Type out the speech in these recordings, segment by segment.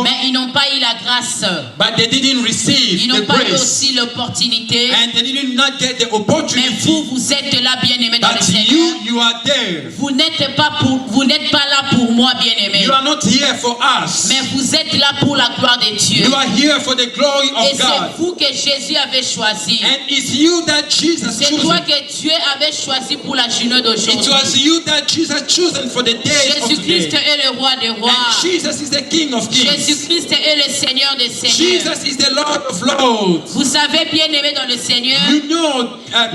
people. Mais ils n'ont pas eu la grâce. But they didn't receive Ils n'ont the pas eu grace. aussi l'opportunité. And they did not get the Mais opportunity. vous êtes là, bien-aimés dans le But Seigneur. you are there. Vous n'êtes pas là pour moi, bien-aimés. You are not here for us. Mais vous êtes là pour la gloire de Dieu. You are here for the glory Et of c'est God. vous que Jésus avait choisi. And it's you that Jesus C'est toi chosen. que Dieu avait choisi pour la journée It d'aujourd'hui. was you that Jesus chosen for the day of Jésus-Christ today. est le roi des rois. And Jesus is the King of Kings. Jésus-Christ est le Seigneur des seigneurs. Jesus is the Lord of Lords. Vous savez, bien-aimés dans le Seigneur, You know,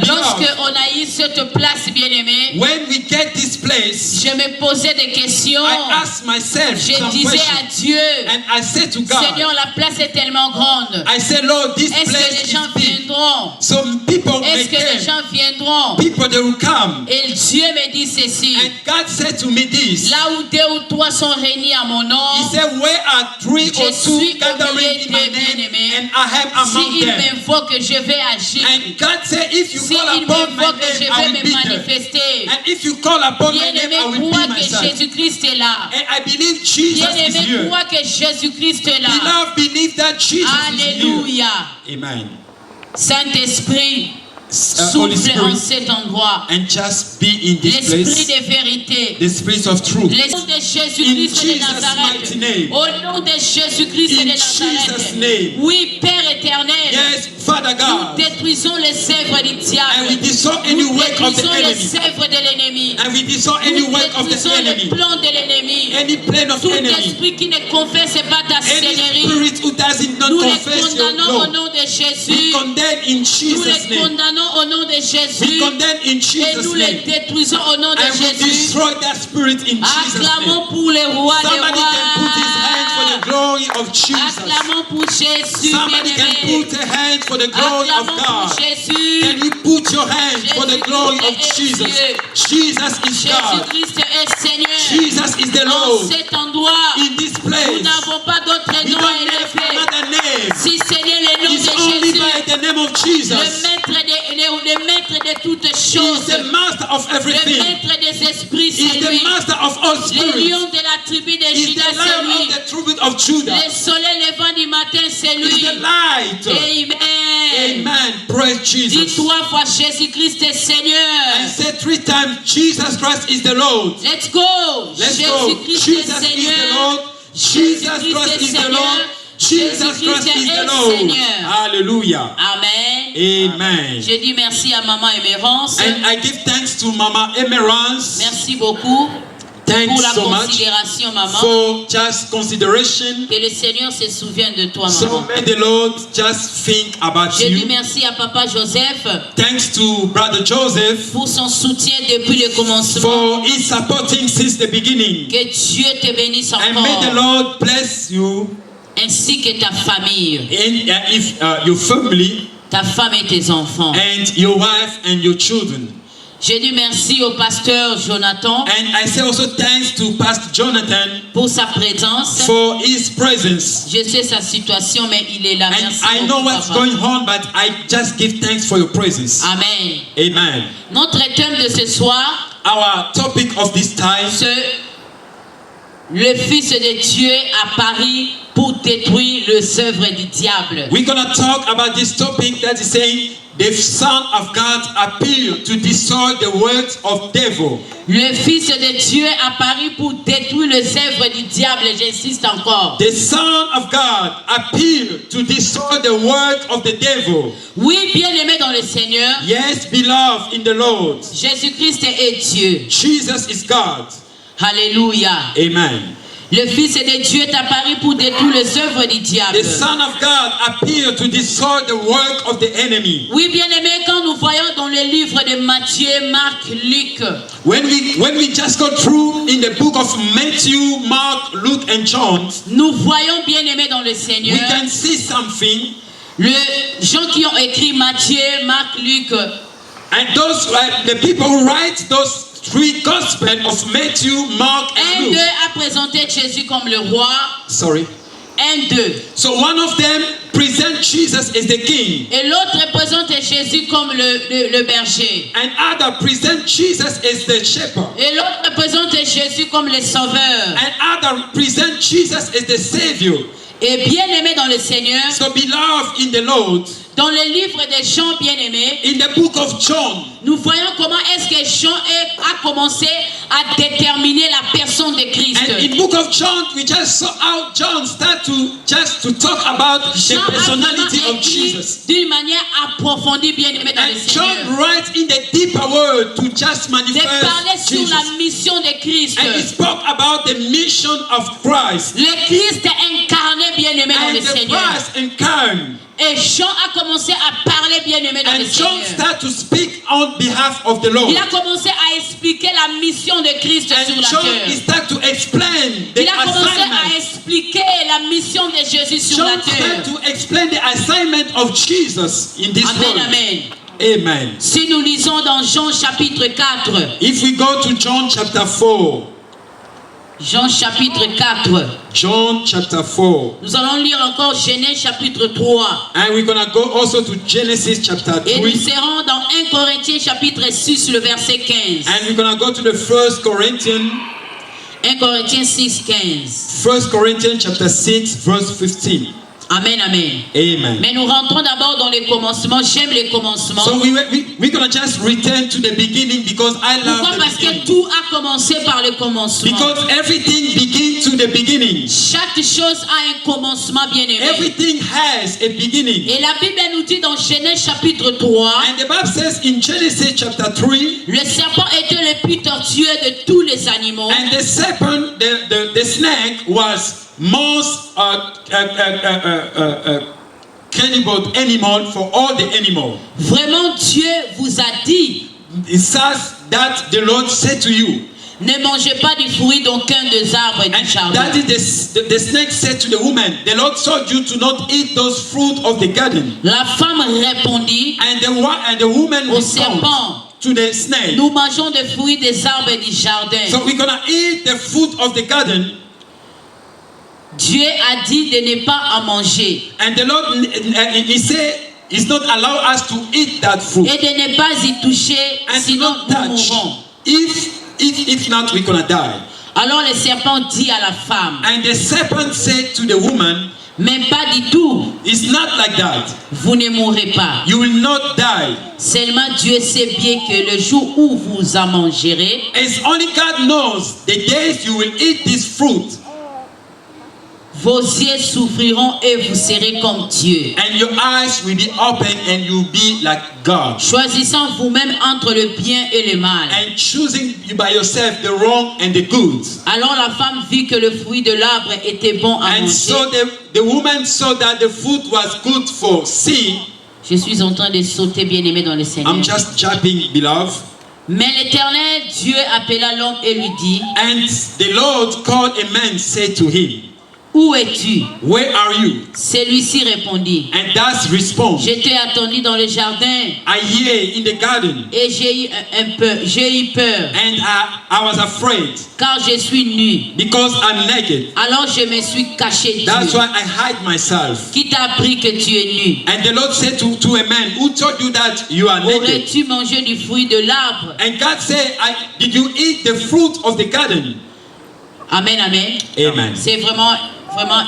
lorsque beloved, on a eu cette place, bien-aimés, when we get this place, je me posais des questions. I ask myself Je some disais à questions. Dieu, And I said to God, Seigneur, la place est tellement grande. I said, Lord, this Est-ce que place les gens is big. viendront? Some people may Est-ce que les come. gens viendront? People, they will come. Et Dieu me dit ceci. And God said to me this. Là où 2 ou 3 sont réunis à mon He nom, said, where are 3 Je or suis 2 au gathering milieu in my des name, bien-aimés. and I am among s'ils them. m'invoquent, je vais agir. And God said, if you S'ils call upon my m'invoquent, je name, I vais will me be there. manifester. And if you call upon my name, Bien-aimé, I will crois be que myself. Jésus-Christ est là. And I believe Jesus is Bien-aimé, here. crois que Jésus-Christ est là. Beloved, believe that Jesus is here. Alléluia. Amen. Saint-Esprit, Holy souffle en Spirit, cet endroit. and just be in this L'esprit place, de vérité. the Spirit of truth. Le nom de In Jésus-Christ de Jesus' mighty name. Nazareth. Au nom de Jésus-Christ In de Jesus' Nazareth. name. Oui, Père éternel. Yes, Father Nous God. détruisons les œuvres du And we diable. destroy any Nous work of the détruisons enemy. les œuvres de l'ennemi. And we destroy any Nous work of the détruisons les enemy. plans de l'ennemi. Any plan of Tout enemy. esprit qui ne confesse pas ta Any seigneurie, spirit who doesn't not nous les confess your condamnons au Lord. nom de We Jésus. condemn in Nous Jesus' les name. condamnons au nom de We Jésus. condemn in Et Jesus' nous les name. détruisons au nom de And we Jésus. destroy that spirit in Jesus' name. Acclamons pour le roi des Somebody can put his hand for the rois. glory of Jesus. Acclamons pour Jésus, Somebody can bien-aimé. put a hand for the glory of Acclamons pour God. Jésus. Can you put your hand for the glory of Jesus? Jesus is God. Jésus-Christ est Seigneur. Jesus is the En Lord. cet endroit, In this nous place, n'avons pas d'autre we nom don't à have élever. another name. Si Seigneur, le nom It's de only Jésus, by the name of Jesus. le maître de toutes He is choses, the master of le everything. maître des esprits, He is c'est the lui. master of all Le spirits. lion de la tribu de He is Judas, the c'est lion lui. of the tribe of Judah. Le soleil levant du matin, c'est He is lui. the light. Amen. Amen. Praise Dis Jesus. 3 fois Jésus-Christ est Seigneur. And say 3 times, Jesus Christ is the Lord. Let's go. Let's go. Jésus-Christ Jesus est is the Seigneur. Lord. Jesus Christ is the Lord. Jesus Christ is the Lord. Hallelujah. Amen. Amen. Je dis merci à Maman Émérance. And I give thanks to Mama Emerance. Merci beaucoup pour Thanks la so much considération, Maman. for just consideration. Que le Seigneur se souvienne de toi, So Maman. may the Lord just think about Je dis you. merci à Papa Joseph Thanks to Brother Joseph pour son soutien depuis le commencement. for his supporting since the beginning. Que Dieu te bénisse And may the encore, Lord bless you ainsi que ta famille, and if your family ta femme et tes enfants. and your wife and your children. Je dis merci au pasteur Jonathan And I say also thanks to Pastor Jonathan pour sa présence. for his presence. Je sais sa situation, mais il est là. And Merci I know beaucoup, what's Papa. going on, but I just give thanks for your presence. Amen. Amen. Notre thème de ce soir, Our topic of this time, c'est le Fils de Dieu apparu pour détruire les œuvres du diable. we're going to talk about this topic that is saying the Son of God appeared to destroy the works of devil. Le Fils de Dieu apparu pour détruire les œuvres du diable. J'insiste encore. The Son of God appeared to destroy the work of the devil. Oui, bien-aimé dans le Seigneur, Yes, beloved in the Lord. Jésus-Christ est Dieu. Jesus is God. Alléluia. Amen. Le Fils de Dieu est apparu pour détruire les œuvres du diable. The Son of God appeared to destroy the work of the enemy. Oui, bien-aimé, quand nous voyons dans le livre de Matthieu, Marc, Luc, When we just go through in the book of Matthew, Mark, Luke, and John, nous voyons, bien-aimé dans le we Seigneur, can see something. les gens qui ont écrit Matthieu, Marc, Luc, And those the people who write those 3 Gospels of Matthew, Mark, un and d'eux Luke. a présenté Jésus comme le roi, Sorry. un d'eux. So one of them present Jesus as the king, Et l'autre représente Jésus comme le berger. and other present Jesus as the shepherd, Et l'autre représente Jésus comme le sauveur. and other present Jesus as the savior. Et bien-aimé dans le Seigneur, So beloved in the Lord, dans le livre de Jean bien-aimé, in the book of John, nous voyons comment est-ce que Jean a commencé à déterminer la personne de Christ. and in book of John, we just saw how John started to talk about the Jean a personality vraiment of écrit Jesus. d'une manière approfondie, bien-aimé dans And le John Seigneur, writes in the deeper word to just de manifest parler sur Jesus. la mission de Christ. And he spoke about the mission of Christ. Le Christ incarné, bien-aimé dans And le the Seigneur. Christ incarnate. Et Jean a commencé à parler, bien-aimé dans le And John Seigneur. started to speak on behalf of the Lord. Il a commencé à expliquer la mission de Christ sur And la John terre. started to explain the Il a commencé à assignment. expliquer la mission de Jésus sur la John terre. started to explain the assignment of Jesus in this Amen, world. amen. Amen. Si nous lisons dans Jean chapitre 4, If we go to John chapter 4, Jean chapitre 4, John chapter 4, nous allons lire encore Genèse chapitre 3. and we're going to go also to Genesis chapter Et nous 3, serons dans 1 Corinthiens chapitre 6, le verset 15. and we're going to go to the 1 Corinthians, 1 Corinthiens 6, 15. 1 Corinthians chapter 6, verse 15. Amen, amen. Amen. Mais nous rentrons d'abord dans les commencements. J'aime les commencements. So we're going to just return to the beginning because I love Pourquoi? the Parce que beginning. tout a commencé par le commencement. Because everything begins to the beginning. Chaque chose a un commencement, bien-aimé. Everything has a beginning. Et la Bible nous dit dans Genèse chapitre 3, And the Bible says in Genesis chapter 3, le serpent était le plus tortueux de tous les animaux. and the serpent, the snake was most cannibal animal for all the animal. Vraiment, Dieu vous a dit, It says that the Lord said to you, ne mangez pas du fruit d'aucun des arbres du and jardin. that is the snake said to the woman, the Lord told you to not eat those fruit of the garden. La femme répondit And the woman au responded serpent, to the snake. nous mangeons des fruits des arbres du jardin. So we're gonna eat the fruit of the garden. Dieu a dit de ne pas en manger And the Lord, he said, He's not allow us to eat that fruit. et de ne pas y toucher, And sinon not nous touch. mourrons. If not, we're gonna die. Alors le serpent dit à la femme, And the serpent said to the woman, mais pas du tout, it's not like that. vous ne mourrez pas. You will not die. Seulement Dieu sait bien que le jour où vous en mangerez, It's only God knows the days you will eat this fruit. vos yeux s'ouvriront et vous serez comme Dieu. And your eyes will be open and you'll be like God. Choisissant vous-même entre le bien et le mal. And choosing by yourself the wrong and the good. Alors la femme vit que le fruit de l'arbre était bon à And manger. so the woman saw that the fruit was good for seeing. Je suis en train de sauter, bien-aimé dans le Seigneur. I'm just jumping, beloved. Mais l'Éternel Dieu appela l'homme et lui dit, And the Lord called a man, said to him, où es-tu? where are you? Celui-ci répondit, And thus response, je t'ai attendu dans le jardin I hear in the garden, et j'ai eu peur, and I was afraid car je suis nu. because I'm naked. Alors je me suis caché. That's Dieu. why I hide myself. Qui t'a appris que tu es nu? And the Lord said to a man, who told you that you are naked? Aurais-tu mangé du fruit de l'arbre? And God said, did you eat the fruit of the garden? Amen, amen. Amen. C'est vraiment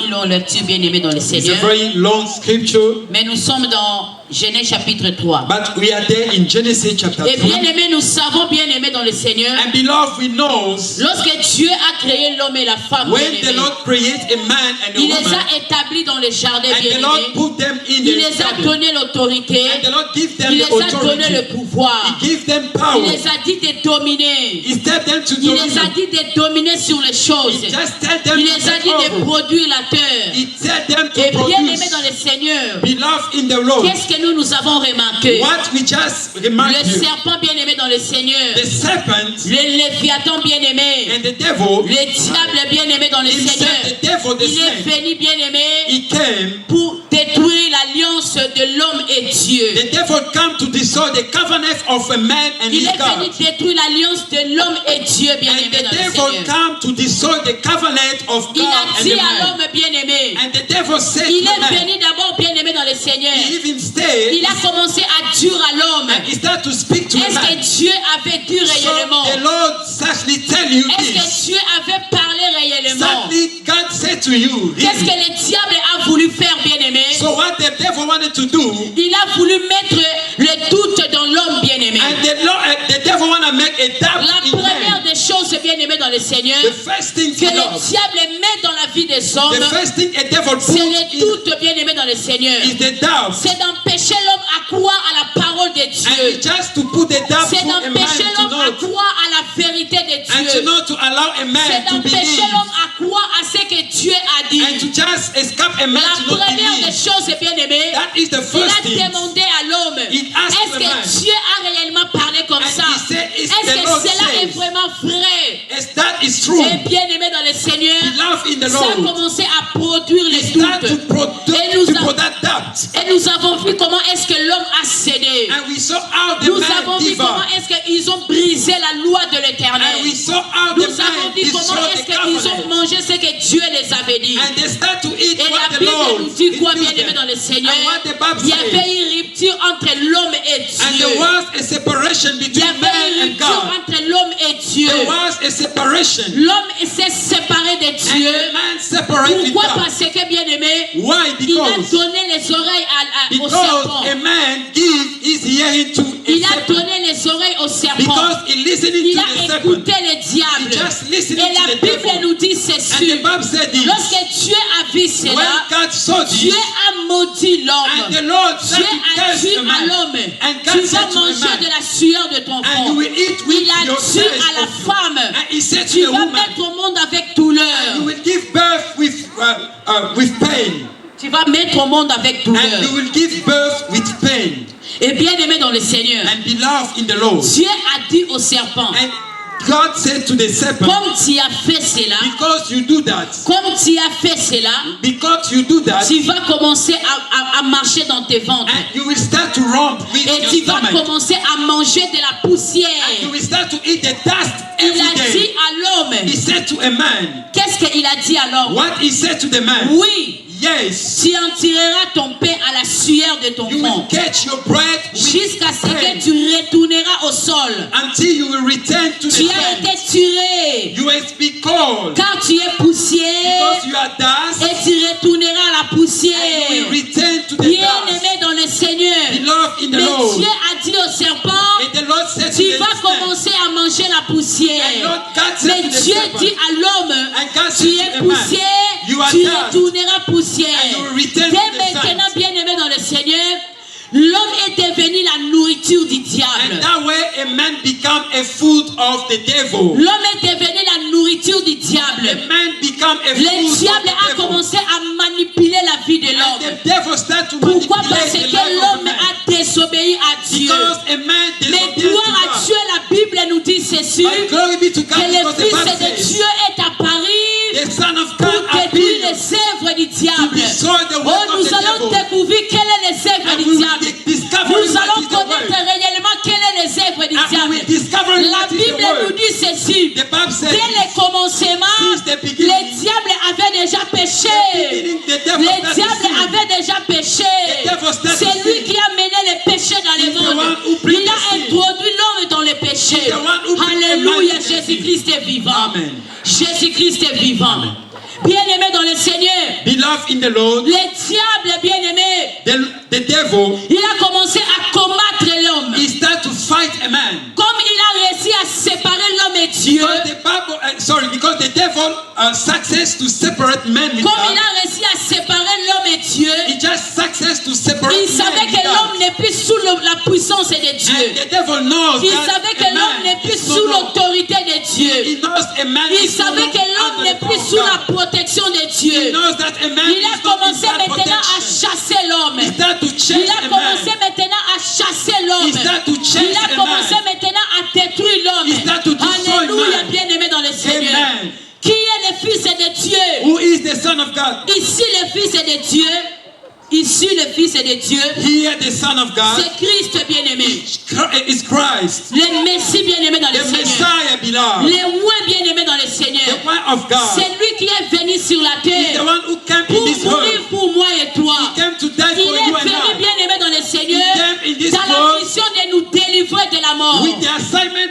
une longue lecture, bien-aimé dans le It's a Seigneur. very long scripture, Mais nous sommes dans Genèse chapitre 3. but we are there in Genesis chapter Et 3. bien-aimé, nous savons, bien-aimé dans le Seigneur, And beloved, we know lorsque Dieu a créé l'homme et la femme, when the bien-aimé, Lord created a man and a il les woman, a établis dans le jardin, and the Lord bien-aimé. put them in Il the les a garden, donné l'autorité. and the Lord gives them Il the les a donné le authority. pouvoir. He gives them Il power. les a dit de dominer. He tells them to Il do les a it. dit de dominer sur les choses. He just tells them Il to les a take dit de over. produire la terre. He tells them to Et bien-aimé produce. dans le Seigneur, Beloved in the Lord, qu'est-ce que nous avons remarqué? what we just remarked Le here, serpent bien-aimé dans le Seigneur, the serpent le Léviathan bien-aimé, and the devil, le diable bien-aimé dans le himself, Seigneur, the devil, the il est snake, venu bien-aimé he came. pour détruire l'alliance de l'homme et Dieu. The devil came to destroy the covenant of a man and Il his est venu God. détruire l'alliance de l'homme et Dieu And bien-aimé the dans le devil Seigneur. came to destroy the covenant of Il God a and dit the à man. l'homme bien-aimé, And the devil said Il to est man, venu d'abord bien-aimé dans le Seigneur. he even stayed, Il a commencé à dire à l'homme, and he started to speak to a est-ce que man. Dieu avait dit réellement? So the Lord actually tell you Est-ce this. que Dieu avait parlé réellement? Sadly, God said to you, Qu'est-ce que really. le diable a voulu faire, bien-aimé? So what the devil wanted to do, Il a voulu mettre le doute dans l'homme, bien-aimé. and the devil want to make a doubt La in première man. des choses, bien-aimé dans le Seigneur, The first thing que to le love, diable met dans la vie des hommes, the first thing a devil c'est puts le in doute, bien-aimé dans le Seigneur. is the doubt. C'est d'empêcher l'homme à croire à la parole de And Dieu. just to put the doubt C'est for a man d'empêcher to l'homme à know, croire à la vérité de and to Dieu. not to allow a C'est man to d'empêcher believe, l'homme à croire à ce que Dieu a dit. and to just escape a man La to not première des believe. choses, bien-aimé, That is the il first a thing. demandé à l'homme, It asked est-ce the man. que Dieu a réellement parlé comme And ça? he said, "Is Est-ce the que Lord cela est says." vraiment vrai? As that is true, Et bien-aimé dans le Seigneur, beloved in the ça a Lord, commencé à produire les it start to doutes. produce Et nous to avons- produce doubt. Et nous avons vu comment est-ce que l'homme a cédé. And we saw how the Nous man avons vu gave comment up. est-ce qu'ils ont brisé la loi de And we l'Éternel. saw how Nous the avons man vu comment destroyed est-ce the qu'ils ont covenant. mangé ce que Dieu les avait dit. And they start to eat Et what la the Bible Lord nous dit quoi, refused bien-aimé them. dans le Seigneur? And what the Bible Il y says. avait une rupture entre l'homme et And Dieu. there was a separation Il y between avait man une and rupture God. entre l'homme et Dieu. There was a separation. L'homme s'est séparé de And Dieu. the man separated with Pourquoi? God. Parce que, bien-aimé, Why? il a Because donné les oreilles au because serpent. a man gives his hearing to Il a a serpent. donné les oreilles au serpent. Because he listening Il to a the serpent. écouté le diable. He just listening Et la to the Bible devil. nous dit And the ceci. Bible said this. Lorsque Dieu a vu When cela, God saw Dieu this, a maudit and l'homme. the Lord Dieu said to a dit curse the à man, l'homme, and tu God vas said to the manger de man, la sueur de ton and front. you will eat with Il a your dit sweat à la of- femme, And he said to tu the vas woman, mettre au monde avec you douleur. will give birth with pain, Tu vas mettre au monde avec and you douleur. will give birth with pain. Et bien aimé dans le Seigneur, And beloved in the Lord. Dieu a dit au serpent, And God said to the serpent, comme tu as fait cela, because you do that, comme tu as fait cela, because you do that, tu vas commencer à marcher dans tes ventres. and you will start to romp with Et your tu vas stomach. commencer à manger de la You poussière. will start to eat the dust Il every a dit day. à l'homme, He said to a man, qu'est-ce qu'il a dit à l'homme? what he said to the man, Oui, yes, tu en tireras ton pain à la sueur de ton you will front, catch your bread jusqu'à ce with que pain tu retourneras au sol. until you will return to the Tu as été sand. tiré, You will be cold car tu es poussière, because you are dust, et tu retourneras à la and you poussière. will return to the Bien dust. aimé dans le Seigneur, Beloved in the mais Lord. Dieu a dit au serpent, And the Lord said to tu the vas serpent, commencer à manger la and poussière. Lord God said Mais to the Dieu serpent, dit à l'homme, and God tu said es to the man, poussière, you are tu dust, retourneras and poussière. you will return Dès to the maintenant, sand. bien aimé dans le Seigneur, l'homme est devenu la nourriture du And diable. that way a man become a food of the devil. L'homme est devenu la nourriture du A diable. man become a Le food of diable a the devil. commencé à manipuler la vie de And l'homme. the devil start to Pourquoi? manipulate Parce the que life of l'homme man. a désobéi à Dieu. Because a man Mais disobeyed gloire to à God. Dieu, la Bible nous dit ceci, But glory be to que God le because the Fils Bible de says Dieu est apparu the Son of pour God détruire appeared les œuvres du to diable. destroy the Oh, work of nous the allons devil. découvrir quelles sont les œuvres And du we will diable. discover Nous what allons is the connaître word. réellement quelles sont les œuvres du And we diable. will discover La what is the Bible nous word. dit ceci. The Bible says Dès le commencement, since the beginning, le diable avait déjà péché. the devil Le started diable sin. avait déjà péché. The devil started C'est lui sin. qui a mené le péché dans le He's the monde. one who bring Il a the sin. introduit l'homme dans le péché. He's the one who bring the Alléluia, man to the Jésus-Christ est vivant. Amen. Jésus-Christ est vivant. Bien-aimé dans le Seigneur, Beloved in the Lord, le diable, bien-aimé, the devil, il a commencé à combattre l'homme. he started to fight a man. Comme il a réussi à séparer l'homme et Dieu, Because the Bible, because the devil success to separate men with comme il God. a réussi à séparer l'homme et Dieu, He just success to separate il men savait with que God. l'homme n'est plus sous la puissance de Dieu. And the devil knows Il that savait que a l'homme man n'est plus is no sous longer- l'autorité de Dieu. He knows a man Il is no savait longer que l'homme under n'est the plus power of sous la God. protection de He Dieu. knows that a man Il a is not commencé in that maintenant à protection. chasser l'homme. He start to Il chase a a commencé man. maintenant à chasser l'homme. He start to chase Il a a commencé man. maintenant à détruire l'homme. He start to destroy Alléluia, man. bien-aimé dans le Seigneur. Amen. Qui est le Fils de Dieu? Who is the Son of God? Ici le Fils de Dieu. Ici le Fils de Dieu. Here the Son of God C'est Christ bien-aimé. is Christ. Le Messie bien-aimé dans le The Seigneur. Messiah, beloved. Le roi bien-aimé dans le Seigneur. The one of God. C'est lui qui est venu sur la He's terre the one who came pour in this mourir earth pour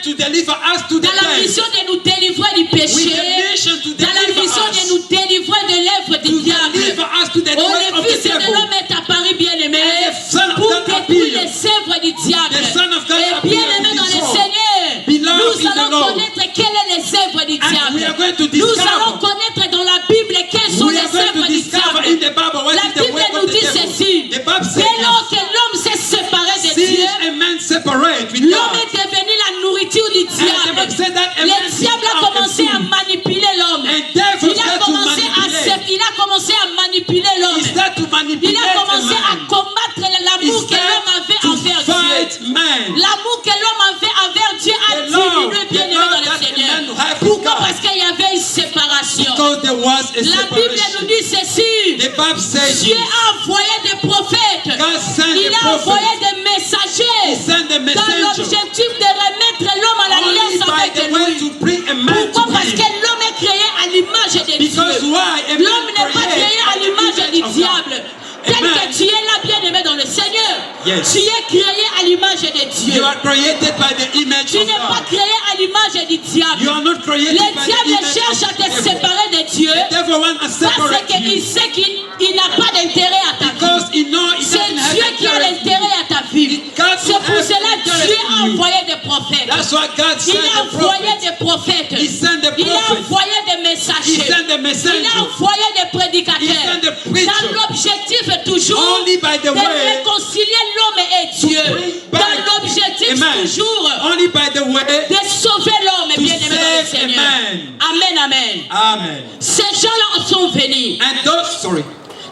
meant to deliver us to the dans la death. mission de nous délivrer du With péché, the mission to dans la deliver mission de us. nous délivrer de l'œuvre du To diable. deliver us to the Oh, work le of Fils the de devil. l'homme est apparu bien-aimé And the Son of pour God détruire appeared. les œuvres du diable. The Son of God Et appeared bien-aimé to dans le destroy. Seigneur, Beloved nous in the allons Lord. connaître quelles sont les œuvres du And diable. we are going to Nous discover. allons connaître dans la Bible quelles sont We les are going to œuvres du discover diable. in the Bible what La is the Bible work nous of the dit devil. ceci. The Bible says Dès lors que l'homme s'est séparé de since Dieu, a man separate with l'homme God. est devenu la nourriture du And the diable. Bible said that a Le man diable a commencé à manipuler l'homme. And devil Il a started to commencé manipulate. il a commencé à manipuler l'homme. He started to Il manipulate a commencé a à man. combattre He l'amour que l'homme avait started to envers Dieu. fight man. L'amour que l'homme avait envers Dieu a The love, diminué, the bien aimé love dans le that a Seigneur. man had with Pourquoi? God. Parce qu'il y avait une séparation. Because there was a La Bible nous separation. dit ceci. The Bible says Dieu a envoyé des prophètes. God sent Il the a envoyé prophet. des messagers He sent the dans messenger. l'objectif de remettre l'homme à Only l'alliance by avec the way lui. to bring a man Pourquoi? to Parce que him. l'homme est créé à l'image de Because Dieu. why? A L'homme man n'est pas créé created à an l'image image du of God. diable. Tel Amen. que tu es là, bien-aimé dans le Seigneur. Yes. Tu es créé à l'image de Dieu. You are created by the image Tu of n'es pas God. créé à l'image du diable. You are not created Le by the diable image cherche à of te the devil. séparer de Dieu The devil wants to parce separate qu'il you. sait qu'il n'a pas d'intérêt à ta vie. Because he knows he C'est doesn't have Dieu qui a interest in you. l'intérêt à ta vie. God C'est pour has cela que interest Dieu in a you. envoyé des prophètes. That's why God Il sent a the envoyé prophet. des prophètes. He sent the Il a prophet. envoyé des He messagers. sent the Il a messenger. envoyé des He prédicateurs. sent the Dans preacher. l'objectif toujours Only by the de way réconcilier l'homme et Dieu. bring Dans back. l'objectif Amen. toujours Only by the way. de sauver l'homme, To bien-aimé dans le save a Seigneur. man. Amen, amen. Amen. Ces gens-là sont venus.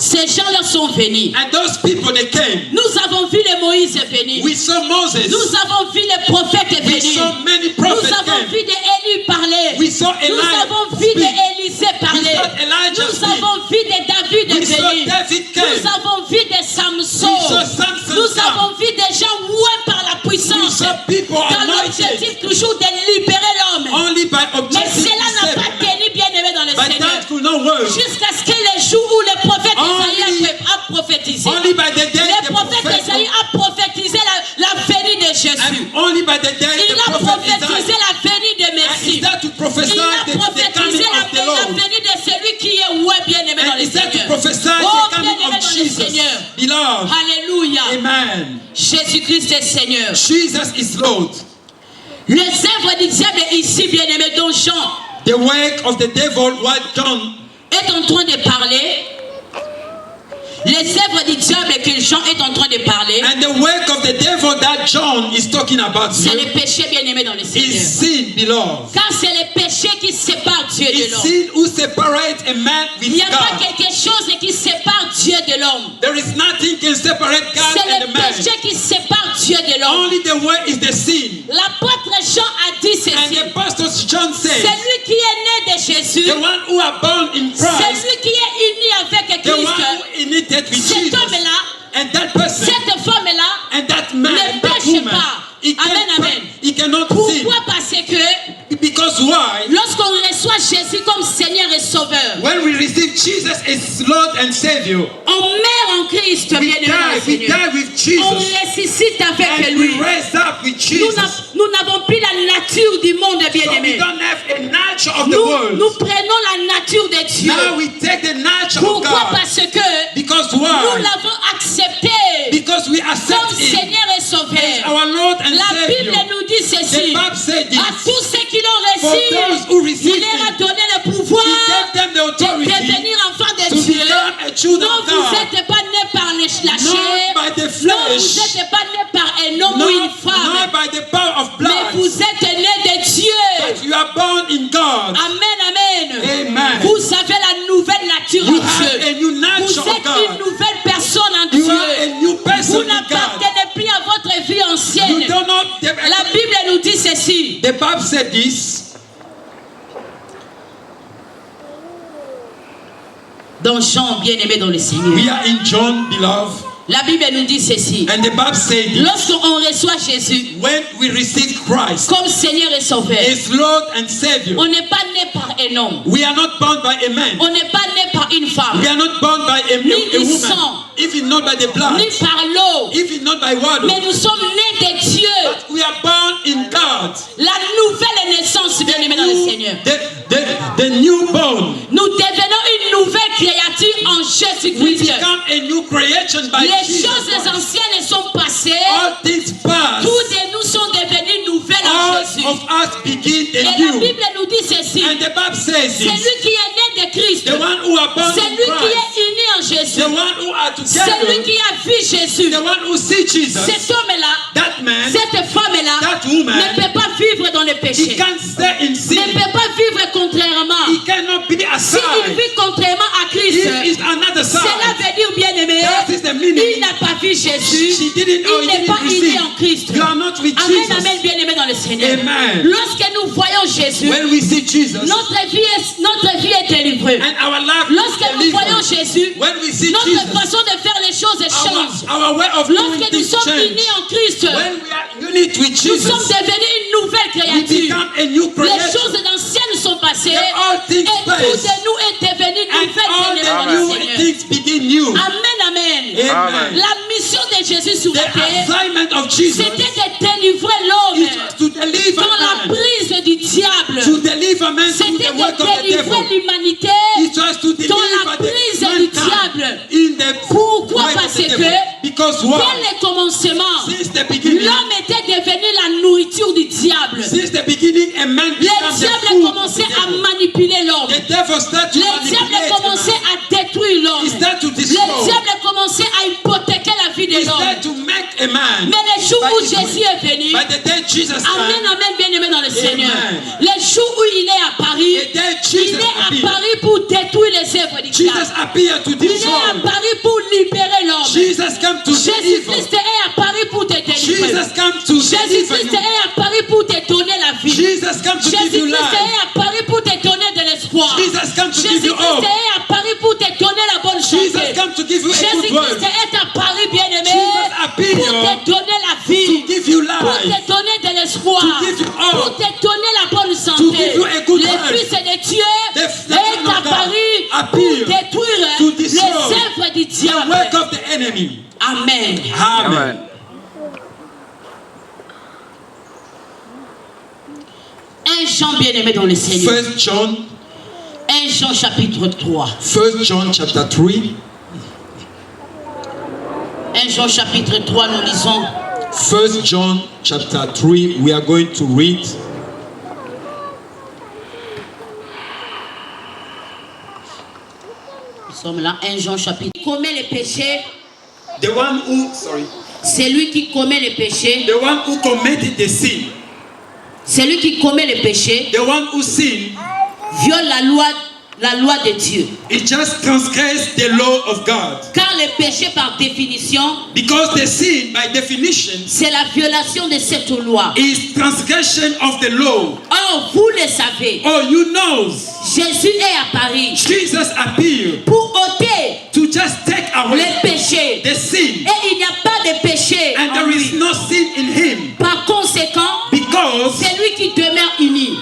Ces gens-là sont venus. And those people they came. Nous avons vu les Moïse venir. We saw Moses. Nous avons vu les prophètes We venir. saw many Nous prophets avons came. vu des Élie parler. We saw Nous Elijah avons vu speak. des Élisée parler. We saw Elijah Nous speak. avons vu des David We saw venir. David came. Nous avons vu des Samson. We saw Samson Nous come. avons vu des gens oués par la We puissance. saw people Dans anointed. l'objectif toujours de libérer l'homme. Only by Mais objective cela n'a pas save. tenu, bien-aimé dans le But Seigneur. that could not work. Jusqu'à ce que les jours où le prophète Only- Isaïe a prophétisé. Only by the day Le the prophète prophet Isaïe a prophétisé la venue de Jésus. and only by the day Il the a prophet prophétisé Isaiah la venue de and he Messie. started to prophesy Il a the prophétisé coming la of the Lord. venue de celui qui est ouais, bien-aimé dans And le he started to Seigneur. prophesy Oh, the coming bien-aimé of dans le Jesus. Seigneur. Beloved. Alléluia. Amen. Jésus-Christ est Seigneur. Jesus is Lord. Les œuvres du diable ici, bien-aimé, dont Jean The work of the devil, what John est en train de parler. Les œuvres du diable que Jean est en train de parler, and the work of the devil that John is talking about c'est here le péché, bien-aimé dans le Seigneur. is sin, beloved. Car c'est le péché qui sépare Dieu de It's l'homme. sin who separates a man Il with n'y a pas God. quelque chose qui sépare Dieu de l'homme. There is nothing can separate God C'est and le the man. péché qui sépare Dieu de l'homme. Only the way is the sin. L'apôtre Jean a dit And ceci. the pastor John says, Celui qui est né de Jésus, the one who are born in Christ, celui qui est uni avec the one Christ, who united with cet Jesus, homme-là, and that person, cette femme-là, and that man, ne and that pêche woman, pas. he Amen, amen. he cannot sin. Pourquoi? Parce que Because why? lorsqu'on reçoit Jésus comme Seigneur et Sauveur, When we receive Jesus as Lord and Savior, on meurt en Christ, we bien-aimé dans le die Seigneur. with On Jesus, ressuscite avec and lui. we raise up with Jesus. Nous n'avons plus la nature du monde, So we bien-aimé. don't have a nature of the Nous world. prenons la nature de Dieu. Now we take the nature of Pourquoi? God. Parce que Because nous why? l'avons accepté Because we comme accept Him Seigneur et as Sauveur. our Lord and La Bible Savior. nous dit The ceci. Bible said À this. tous ceux qui l'ont For reçu, those who receive il leur a Him, donné le pouvoir He gave them the de authority devenir enfants de to Dieu. become a child Non, of vous God. n'êtes pas nés par la Not chair. by the Non, vous flesh, n'êtes pas nés par un homme ou une not femme. by the power of Mais blood, vous êtes nés de Dieu. but you are born in God. Amen, amen. Amen. Vous avez la nouvelle nature You en have Dieu. a new Vous nature of êtes une God. nouvelle personne en You are a Dieu. new Vous person in God. n'appartenez plus à votre vie ancienne. You do not. La Bible nous dit ceci. The Bible said this. Dans Jean, bien-aimé dans le Seigneur. We are in John, beloved, La Bible nous dit ceci. and the Bible said this. Lorsqu'on reçoit Jésus When we receive Christ comme Seigneur et Sauveur, as Lord and Savior, on n'est pas né par un homme. we are not bound by a man. On n'est pas né par une femme, We are not born by a ni du woman, sang, even not by the blood, ni par l'eau, even not by water. mais nous sommes nés de Dieu. But we are born in God. La nouvelle naissance, bien-aimés dans le Seigneur. The newborn. Nous devenons une nouvelle créature en We Jésus-Christ. become a new creation by Les Jesus. choses anciennes sont passées. All things pass. Tous de nous sont devenus nouvelles en All Jésus. of us begin Et la anew. Bible nous dit ceci. And the Bible says C'est this. lui qui est né de Christ. The one who are born C'est in lui qui Christ. est uni en Jésus. The one who are C'est lui together. qui a vu Jésus. The one who see Jesus. Cet homme-là, That man, cette femme-là, that woman, ne peut pas vivre dans le he péché. can't stay in Ne sin. peut pas vivre contrairement. He cannot be S'il aside. vit contrairement à Christ, Here is another cela side. veut dire, bien-aimé, That is the il meaning. n'a pas vu Jésus. She didn't know, Il he n'est pas didn't uni receive. en Christ. You are not with Amen, Jesus. amen, bien-aimé dans le Seigneur. Amen. Lorsque nous voyons Jésus, When we see Jesus, notre vie est délivrée. and our life Lorsque is nous voyons delivered. Jésus, When we see notre Jesus, façon de faire les choses change. our way of doing Lorsque nous things sommes change. unis en Christ, When we are unit with nous sommes Jesus, devenus une nouvelle we créature. become a new Les creation. choses anciennes sont passées And all et things tout pass. de nous est devenu And nouvelle all bien-aimés dans the le new Seigneur. things begin new. Amen, amen. Amen. La mission de Jésus sur The la terre, assignment of Jesus c'était de délivrer l'homme is to deliver dans la man, prise du diable. to deliver man through C'était the work de of the délivrer devil. l'humanité. It was to dans la deliver prise the du mankind diable. in the Pourquoi? work of Parce the devil. que Because dès why? le commencement, Since the beginning, l'homme était devenu la nourriture du diable. since the beginning, a man Le becomes the diable food of commençait the à devil. manipuler l'homme. The devil starts to Le diable manipulate commençait man. à détruire l'homme. He starts to Le destroy. diable commençait à hypothéquer la vie de He l'homme. starts to make a man. Mais le jour by où his Jésus way. est venu, By the day Jesus amen, came, amen, bien-aimé dans le Seigneur. Amen. Le jour où il est apparu, the day il Jesus est appeared, apparu pour détruire les œuvres du diable. Jesus appeared to Il est destroy. apparu pour libérer l'homme. Jesus came to deliver. Jésus-Christ est apparu pour te délivrer. Jesus came to deliver Jésus-Christ you. est apparu pour te donner la vie. Jesus came to give you Jésus-Christ life. est apparu pour te donner de l'espoir. Jesus came to give you Jésus-Christ hope. est apparu pour te donner la bonne Jesus santé. came to give you a good Jésus-Christ word. est apparu, bien-aimé, Jesus appeared pour te donner la vie, to give you pour life. te donner de l'espoir, To give you hope. pour te donner la bonne To santé. give you a good Le heart. Fils de Dieu The est Son of God apparu pour appeared détruire to les destroy œuvres du The diable. work of the enemy. Amen. Amen. 1 Jean, bien-aimé dans le Seigneur. 1 John, 1 Jean chapitre 3. 1 John chapter 3. 1 Jean chapitre 3, nous lisons 1 John chapter 3. We are going to read. Nous sommes là, 1 Jean chapitre. Qui commet les péchés, The one who, c'est lui qui commet les péchés. the one who committed the sin, Celui qui commet les péchés the one who sinned, viole la loi de Dieu. it just transgressed the law of God. Car le péché par définition, Because the sin, by definition, c'est la violation de cette loi. is transgression of the law. Or, vous le savez, Oh, you know, Jésus est apparu Jesus appeared pour ôter to just take away les péchés. the sin, Et il n'y a pas de péché and en there is lui. no sin in him. Par conséquent, Because c'est lui qui demeure uni.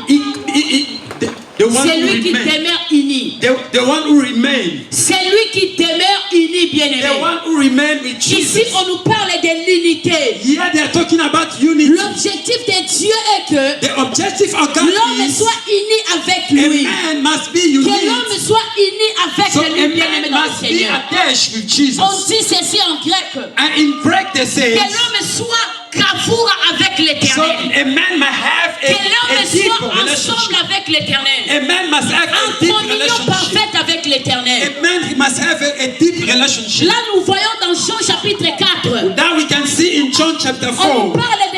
the one C'est who lui qui remained, demeure uni. the one who remained, C'est lui qui demeure uni, the bien-aimé. one who remained with Ici, Jesus. on nous parle de l'unité. Here they are talking about unity. L'objectif de Dieu est que The objective of God l'homme is soit uni avec a lui. man must be Que united. l'homme soit uni avec So lui, a bien-aimé man dans le must be Seigneur. attached with Jesus. On dit ceci en grec. And in Greek they say, Que l'homme soit carrefour avec so l'éternel. a man must have Que l'homme a deep soit ensemble relationship. avec l'éternel. A man must have En a deep communion relationship. parfaite avec l'éternel. A man must have a deep relationship. Là, nous voyons dans Jean chapitre 4. That we can see in John chapter On nous 4. parle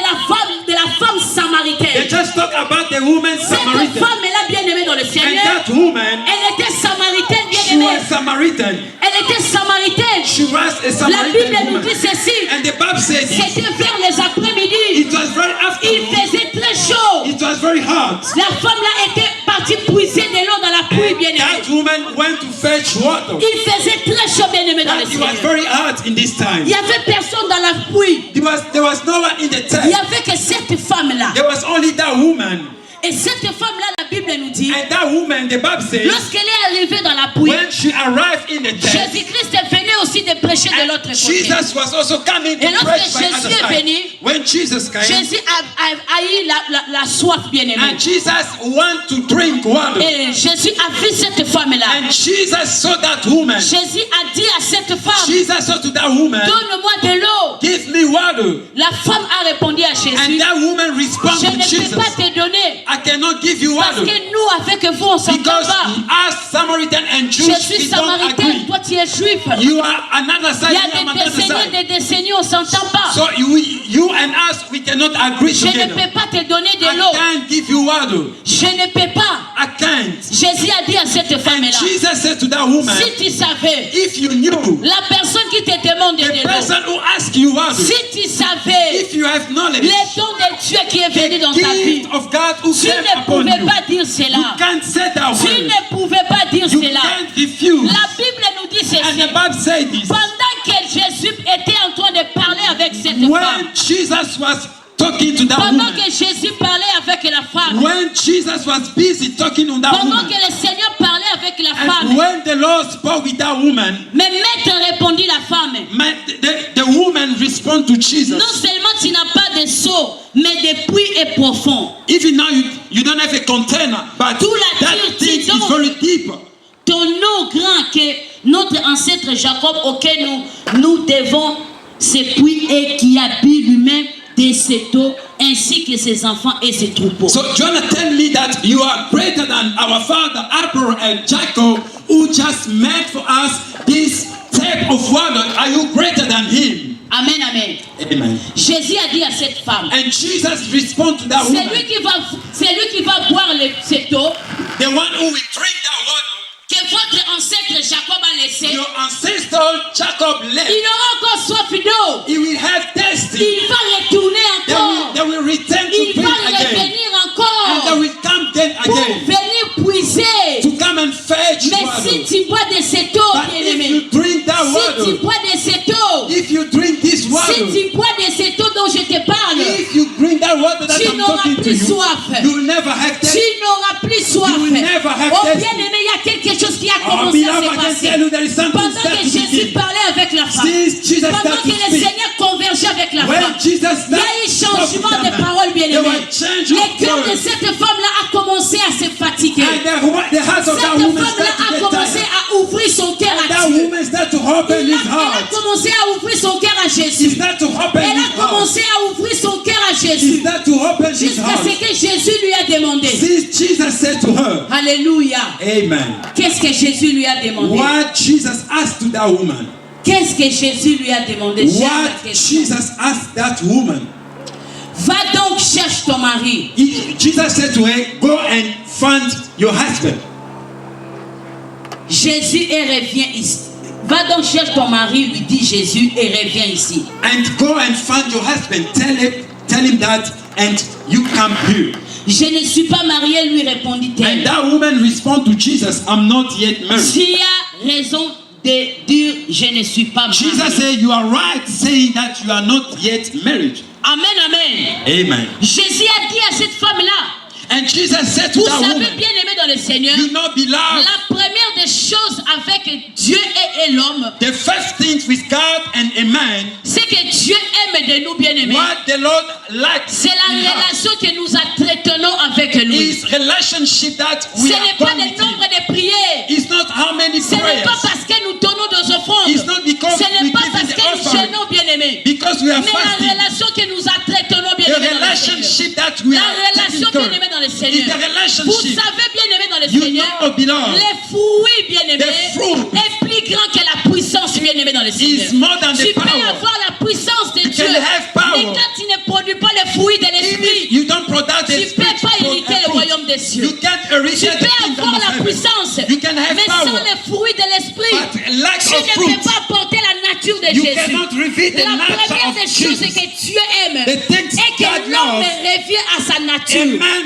de la femme They samaritaine. just talk about the woman Cette Samaritan. femme est là bien aimée dans le And Seigneur. that woman, Elle était samaritaine bien she aimée. was Samaritan. Elle était samaritaine. She was a La Samaritan Bible nous woman. dit ceci. And the Bible says C'était vers les après-midi. it was very Il afternoon. faisait très chaud. It was very hot. La femme là était partie puiser de l'eau dans la pluie bien aimée. That woman went to fetch water. Il faisait très chaud bien aimé dans le It was Seigneur. very hot in this time. Il n'y avait personne dans la pluie. There was no one in the Il tent. n'y avait que cette femme là. There was only that woman. Et cette femme là, la Bible Bible nous dit, And that woman, the Bible says, lorsqu'elle est arrivée dans la pluie, when she arrived in the tent, Jésus-Christ est venu aussi de prêcher de l'autre côté. Jesus was also coming Et to lorsque preach by Jésus other est side. venu, When Jesus came, Jésus a eu la soif, bien-aimée. and Jesus wanted to drink water. Et Jésus a vu cette femme-là. And Jesus saw that woman. Jésus a dit à cette femme, Jesus said to that woman, donne-moi de l'eau. give me water. La femme a répondu à And Jésus, that woman je responded to ne peux Jesus, pas te donner. I cannot give you Parce water. que nous, avec vous, on s'entend Because pas. us Samaritan and Je Jews, suis we don't samaritain, agree. toi tu es juif. You are another Il side, y a you are des another side. décennies, on s'entend pas. So you and us, we cannot agree Je ne together. peux pas te donner I de l'eau. can't give you water. Je ne peux pas. I can't. Jésus a dit à cette And femme-là, Jesus said to that woman, si tu savais, if you knew, la personne qui te demande de the l'eau, person who asked you water, si tu savais if you have knowledge, les dons de Dieu qui est venu dans ta vie, gift of God who tu came ne upon pouvais you, pas dire you cela. can't say that Tu word. ne pouvais pas dire You cela. can't refuse. La Bible nous dit And ceci. the Bible says this. Pendant que Jésus était en train de parler avec cette femme, When Jesus was talking to that pendant woman, que Jésus parlait avec la femme, when Jesus was busy talking to that pendant woman, que le Seigneur parlait avec la and femme, when the Lord spoke with that woman, mais maître répondit la femme, the woman responded to Jesus. non seulement tu n'as pas de seau, mais de puits est profond. Even now you don't have a container, but Tout la that tire, thing tu is donnes. very deep. Ton eau grand que notre ancêtre Jacob auquel nous devons ce puits et qui a bu lui-même de cette eau ainsi que ses enfants et ses troupeaux. So do you want to tell me that you are greater than our father Abraham and Jacob, who just made for us this tap of water? Are you greater than him? Amen, amen. Amen. Jésus a dit à cette femme, And Jesus responded to that c'est woman, lui qui va boire cette eau the one who will drink that water. que votre ancêtre Jacob a laissé. Your ancestor Jacob left. Il aura encore soif d'eau. He will have thirsty. Il va retourner encore. They will return to Il drink va again. revenir And they encore will come then pour again venir puiser. to come and fetch Mais water. si tu bois de cette eau, But if bien-aimé, you drink that si tu water, bois de cette eau, if you drink this si water, tu bois de cette eau dont je te parle, if you drink that water that tu I'm n'auras talking to plus you, soif. you will never have Tu thirst. n'auras plus soif. You will never have Oh thirst. bien-aimé, il y a quelque chose qui a Oh, commencé à beloved, se I can passer. tell you there is something Pendant que starting to Jésus begin. parlait avec la femme, Since Jesus pendant started que to le speak, Seigneur convergeait avec la when femme, Jesus il y a eu changement de parole, there bien-aimé. was change Le of cœur de words. cette femme-là a commencé à se fatiguer. And the heart of that Cette woman femme-là started a to commencé get tired. à ouvrir son cœur à That Dieu. woman started to open Elle his a heart. commencé à ouvrir son cœur à She Jésus. started to open Elle his a heart. commencé à ouvrir son cœur à She Jésus. started to open his Jusqu'à heart. ce que Jésus lui a demandé. Since Jesus said to her, Alléluia. Amen. Qu'est-ce que Jésus lui a demandé? What Jesus asked to that woman. Qu'est-ce que Jésus lui a demandé? J'aime la What question. Jesus asked that woman. Va donc cherche ton mari. Jesus said to her, go and find your husband. Jésus et revient ici. Va donc cherche ton mari, lui dit Jésus, et reviens ici. And go and find your husband. Tell him that and you come here. Je ne suis pas mariée, lui répondit-elle. And that woman responded to Jesus, I'm not yet married. Tu as raison de dire je ne suis pas Jesus mariée. said, you are right saying that you are not yet married. Amen, amen. Amen. Jésus a dit à cette femme-là, And Jesus said to vous that savez woman, bien aimé dans le Seigneur, you know, beloved, la première des choses avec Dieu et l'homme, the first thing with God and a man, c'est que Dieu aime de nous bien aimés. what the Lord likes C'est la in us relation que nous entretenons avec lui. is relationship that Ce we n'est are pas going le to. nombre de prières. It's not how many Ce n'est prayers. pas parce que nous donnons nos offrandes. It's not because Ce we n'est pas give parce in the que nous offering. jeûnons bien aimés. Because we are Mais la fasting. relation que nous entretenons bien The aimés dans le Seigneur. relationship that we La are relation taking bien care aimée dans le is Seigneur. the Vous relationship. savez bien aimé dans le You Seigneur, know, beloved, les fruits bien aimés the fruit est plus grand que la puissance bien aimée dans le Seigneur. is more than the Tu peux power. avoir la puissance de You Dieu, can have power. mais quand tu ne produis pas les fruits de Even l'esprit, you don't produce tu the ne peux spirit pas hériter le royaume des cieux. You can't Tu inherit the peux kingdom avoir of la heaven. puissance, You can have mais sans power, les fruits de l'esprit, but lack tu of ne fruit. peux pas porter la nature de You Jésus. cannot reveal the La nature première of des choses Jesus. que Dieu aime The things est que God l'homme loves. revient à sa A nature. man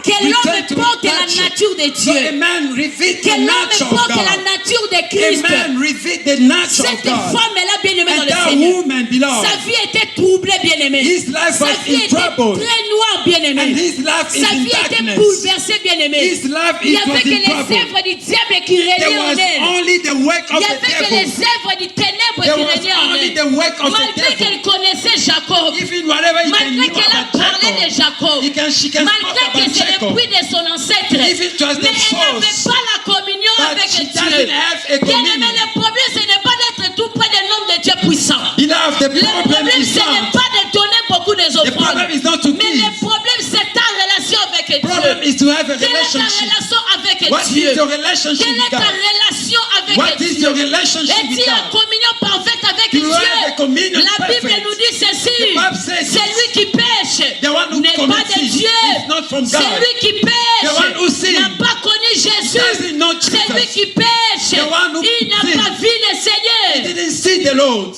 Que l'homme return to porte la nature. nature de So a Dieu. man reveal Que the l'homme nature of porte la God. nature de A Christ. man reveal the nature of Cette God. femme est là bien aimée dans And le that Seigneur. woman, beloved, Sa vie était troublée, bien-aimé. his life Sa was vie in était trouble. très noire, bien-aimé. And his life is Sa in vie était darkness. bouleversée, bien-aimé. His life Il n'y was avait que in les trouble. œuvres du diable qui There régnaient en was elle. only the work Il of n'y the avait que devil. les œuvres du ténèbre There qui was régnaient en only elle. the work of the Malgré devil. qu'elle connaissait Jacob, Even whatever you can malgré know qu'elle a about parlé de Jacob, Jacob, she can malgré talk que about c'est le Jacob. fruit de son ancêtre, Even mais it was the elle n'avait source. pas la communion But avec she Dieu. doesn't have a Bien-aimé, communion. le problème, ce n'est pas d'être tout près d'un homme de Dieu puissant. Beloved, the Le problem problème, is ce n'est not. pas de donner beaucoup des The offrandes. problem is not to Mais le give. problème, c'est ta relation avec The problem Dieu. is to have a Quelle est ta relationship. relation avec What Dieu? is your relationship Quelle with est ta God? relation avec What is Dieu? your relationship with Es-tu en God? communion parfaite avec Do Dieu? you have a communion La Bible perfect? nous dit ceci. The Bible says Celui qui pêche The one who n'est pas commits de sin Dieu. is not from God. Celui qui The one who pêche sins n'a pas connu Jésus. doesn't know Jesus. Celui qui pêche, The one who il n'a sins pas vu le He Seigneur. didn't see the Lord.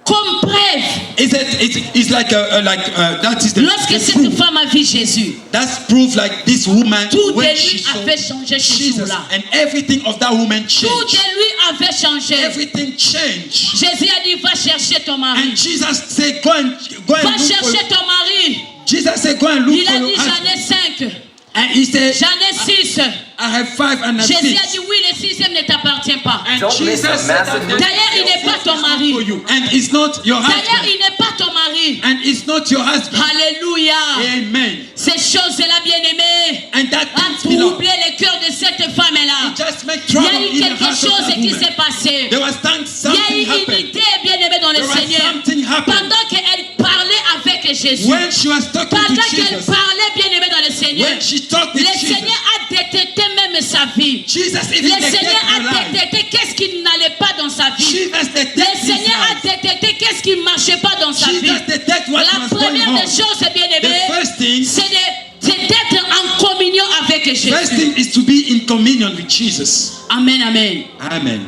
Comme preuve, It's like that is the lorsque cette proof. femme a vu Jésus, That's proof like this woman tout de when she lui saw avait changé ce Jesus jour-là. and everything of that woman Tout changed. de lui avait changé. Everything changed. Jésus a dit, va chercher ton mari. And Jesus said, go and Va look for chercher ton mari. Jesus said, go and look Il for a your dit, j'en ai husband. 5. And he said, J'en ai 6. I have 5 and I have Jésus a 6. dit, oui, le 6e ne t'appartient pas. And Don't miss Jesus a said that massive the D'ailleurs, il n'est pas ton mari. for you. And it's not your D'ailleurs, husband. il n'est pas ton mari. And it's not your husband. Alléluia. Amen. Ces choses-là, bien-aimées, And that a things beloved, troublé le cœur de cette femme-là. it just make Il y trouble a eu in the quelque heart of chose that qui woman. s'est passé. There was Il y a something eu une happened. idée, bien-aimée, dans le There was Seigneur. something happened. Pendant qu'elle parlait avec Jésus. When she was talking to Pendant qu'elle Jesus, parlait, bien-aimée, dans le Seigneur. when she talked Le with Jesus, Seigneur a détecté même sa vie. Jesus Le even detected Seigneur her a life. détecté qu'est-ce qui n'allait pas dans sa vie. Jesus Le detected his Seigneur a life. détecté qu'est-ce qui ne marchait pas dans sa vie. Jesus detected what La was going première on. des choses, bien The aimé, first thing, c'est d'être en communion avec Jésus. first thing is to be in communion with Jesus. Amen, amen. Amen.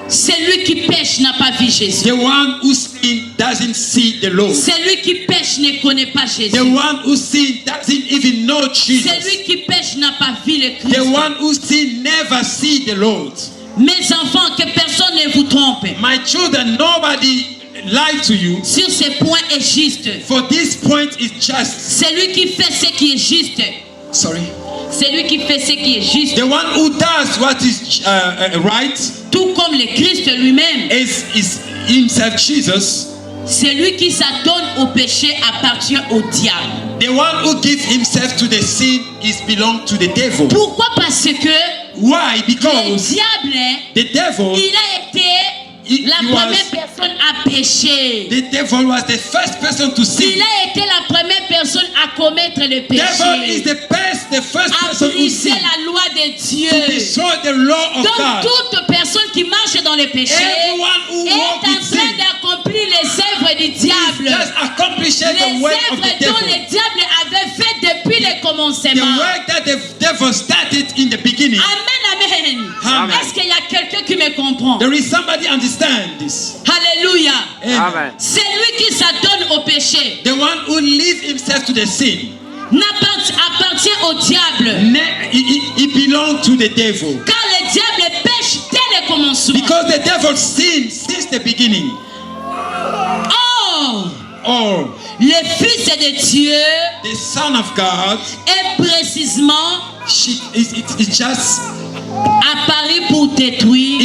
Celui qui pêche n'a pas vu Jésus. The one who sins doesn't see the Lord. Celui qui pêche ne connaît pas Jésus. The one who sins doesn't even know Jesus. Celui qui pêche n'a pas vu le The Christ. one who sins never see the Lord. Mes enfants, que personne ne vous trompe. My children, nobody lied to you. Sur ce point est juste. For this point is just. Celui qui fait ce qui est juste. Sorry. Celui qui fait ce qui est juste. The one who does what is right Tout comme le Christ lui-même. is himself Jesus. Celui qui s'adonne au péché appartient au diable. The one who gives himself to the sin is belong to the devil. Pourquoi? Parce que Why? le Because diable, the devil, il a été He la was- première personne à pécher. the devil was the first person to Il sin. a été la première personne à commettre le Devil is péché. the first À person who briser sinned. la loi de To Dieu. destroy the law of Donc God. toute personne qui marche dans le péché Everyone who est walks en in train sin d'accomplir les œuvres du diable. just accomplishing Les the work of œuvres the dont devil. le diable avait fait depuis le The commencement. work that the devil started in the beginning. Amen, amen. Amen. Est-ce qu'il y a quelqu'un qui me comprend? There is somebody understand this. Alléluia. Amen. C'est lui qui s'adonne au péché. The one who leaves himself to the sin. Appartient au diable. He belongs to the devil. Car le diable pêche dès le commencement. Because the devil sinned since the beginning. Or, Or le Fils de Dieu the Son of God, est précisément it just apparu pour détruire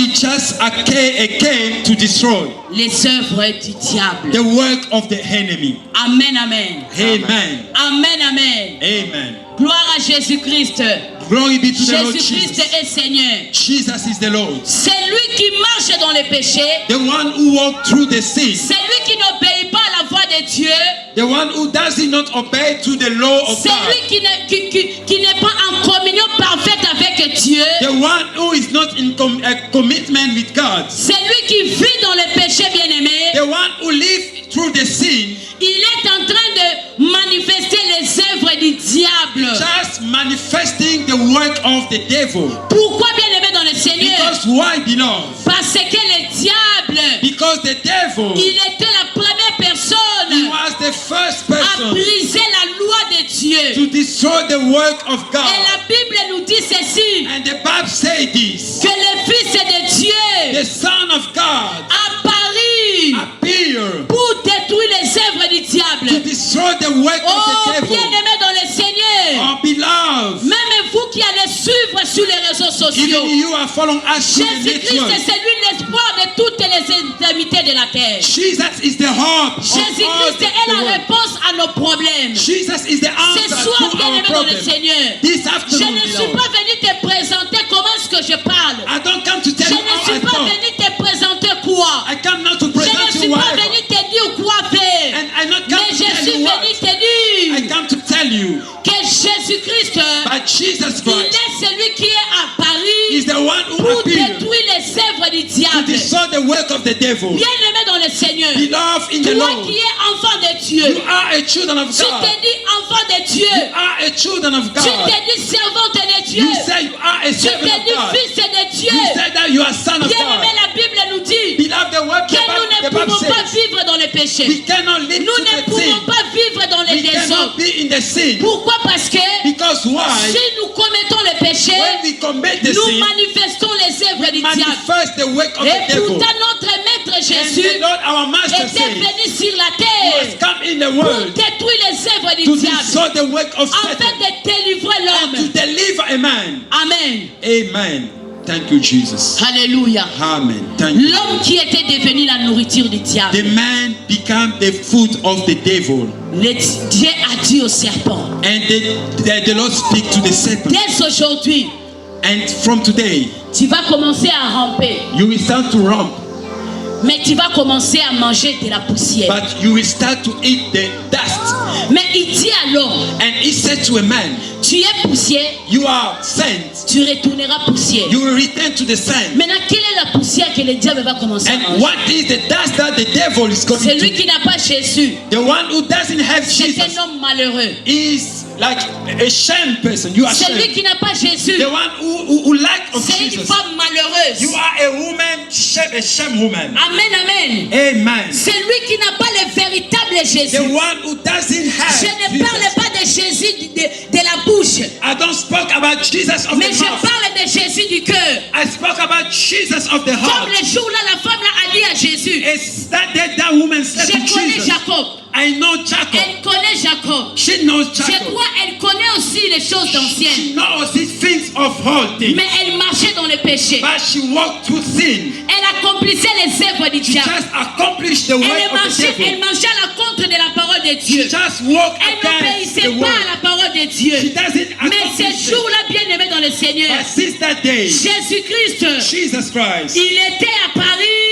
came to destroy les œuvres du diable. the work of the enemy. Amen, amen. Amen. Amen, amen. Amen. Gloire à Jésus-Christ. Glory be to the Lord Jésus-Christ Jesus. est Seigneur. Jesus is the Lord. C'est lui qui marche dans le péché. The one who walked through the sin. C'est lui qui n'obéit pas à la voix de Dieu. The one who does not obey to the law of C'est God. lui qui n'est pas en communion parfaite avec Dieu. The one who is not in commitment with God. C'est lui qui vit dans le péché, bien-aimé. The one who lives through the sin, Il est en train de manifester les œuvres du diable. just manifesting the work of the devil. Pourquoi, bien-aimé dans le Seigneur? Because why, beloved? Parce que le diable, Because the devil, il était la première he personne was the first à person briser la loi de Dieu. to destroy the work of Et God. la Bible nous dit ceci, And the Bible says this. que le Fils de Dieu The Son of God apparut destroy the work of Oh, the devil. bien-aimé dans le Seigneur. Oh, beloved, Même vous qui allez suivre sur les réseaux sociaux. even you are following us through the Jésus-Christ network. est celui l'espoir de toutes les extrémités de la terre. Jesus is the hope of all Jésus-Christ est the la world. réponse à nos problèmes. Jesus is the Ce answer soir, to our bien-aimé dans le problem. Seigneur, This je afternoon, ne suis beloved, pas venu te présenter comment est-ce que je parle. I don't come to Je tell you ne how I suis pas talk. venu te présenter quoi. I come not to Je present ne suis you pas whatever. venu te dire quoi faire. And I not come Mais to je tell suis you venu what. te dire I come to tell you que Jésus-Christ, that Jesus il Christ est celui qui est apparu is the one who pour appeared détruire les œuvres du to diable. destroy the work of the devil. Bien-aimé dans le Seigneur, Beloved in the toi Lord, qui es enfant de Dieu, you are a children of tu God. te dis enfant de Dieu, You are a children of tu God. te dis servante de Dieu, You say you are a tu servant te of dis God. fils de Dieu. You say that you are son of Bien-aimé, God. la Bible nous dit Beloved, the word que nous ne the Bible pouvons pas says vivre dans le péché. we cannot live Nous to ne the pouvons sin. pas vivre dans les We cannot désordres. be in the sin. Pourquoi? Parce que Because why? si nous commettons le péché, When we commit the nous sin, manifestons les œuvres du diable. manifest the work of the Et devil. pourtant, notre maître And Jésus the Lord, our Master, était says, venu sur la He has terre come in the pour world détruire les œuvres to du diable, destroy the work of afin Satan de délivrer and to l'homme. deliver a man. Amen. Amen. Thank you, Jesus. Alléluia. Amen. Thank you. L'homme qui était devenu la nourriture du diable, The man became the food of the devil. Dieu a dit au serpent, And the Lord speak to the serpent. dès aujourd'hui, And from today, tu vas commencer à ramper, you will start to romp, mais tu vas commencer à manger de la poussière. but you will start to eat the dust. Mais il dit à l'homme, And he said to a man, tu es poussière, you are sent. tu retourneras poussière. You will return to the sand. Maintenant, quelle est la poussière que le diable va commencer à And manger? what is the dust that the devil is coming Celui to? qui n'a pas Jésus, The one who doesn't have c'est Jesus un homme malheureux. is like a shame person. You are Celui shame. qui n'a pas Jésus, The one who lack of c'est une Jesus. femme malheureuse. You are a woman, a shame woman. Amen, amen. Amen. Celui qui n'a pas le véritable Jésus. The one who doesn't have Je ne parle Jesus. pas de Jésus de la bouche, I don't speak about Jesus of mais the je mouth. parle de Jésus du cœur. I spoke about Jesus of the Comme heart. le jour-là, la femme là a dit à Jésus, It's that woman said je to connais Jesus, Jacob. I know Jacob. Elle connaît Jacob. She knows Je Jacob. crois qu'elle connaît aussi les choses She anciennes. knows these things of old things. Mais elle marchait dans le péché. But she walked through sin. Elle accomplissait les œuvres du She diable. just accomplished the work Elle of the marchait devil. à l'encontre de la parole de She Dieu. just walked Elle against the n'obéissait pas word. à la parole de Dieu. She doesn't Mais accomplish ces it. jours-là, bien-aimés dans le Seigneur, But since that day, Jésus-Christ, Jesus Christ, il était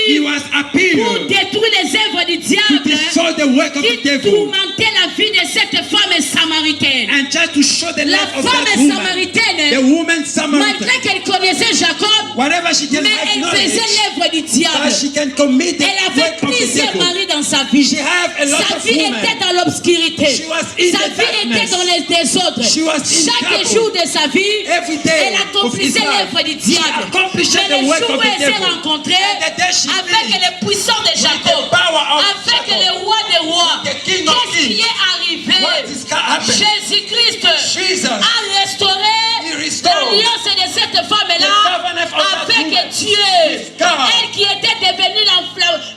He apparu was pour appeared détruire les œuvres du to diable destroy the work of the qui devil tourmentait la vie de cette femme samaritaine. and just to show the La life of femme that woman. samaritaine, The woman Samaritan. malgré qu'elle connaissait Jacob, Whatever she can mais have elle knowledge, faisait l'œuvre du diable. but she can commit the Elle avait work of the plusieurs devil. maris dans sa vie. She have a lot Sa of vie women. était dans l'obscurité. She was in Sa the vie était darkness. dans les désordres. She was in Chaque trouble. jour de sa vie, Every day elle of accomplissait his life, l'œuvre du she diable. accomplished Mais the le work jour of où the elle s'est devil. rencontrée And the day she avec met le puissant de Jacob, the power of avec Jacob, le roi des rois, the king of qu'est-ce qui kings, est arrivé? what is happened? Jésus-Christ Jesus, a restauré He restored l'alliance de cette femme-là the covenant of that avec woman Dieu. with God. Elle qui était devenue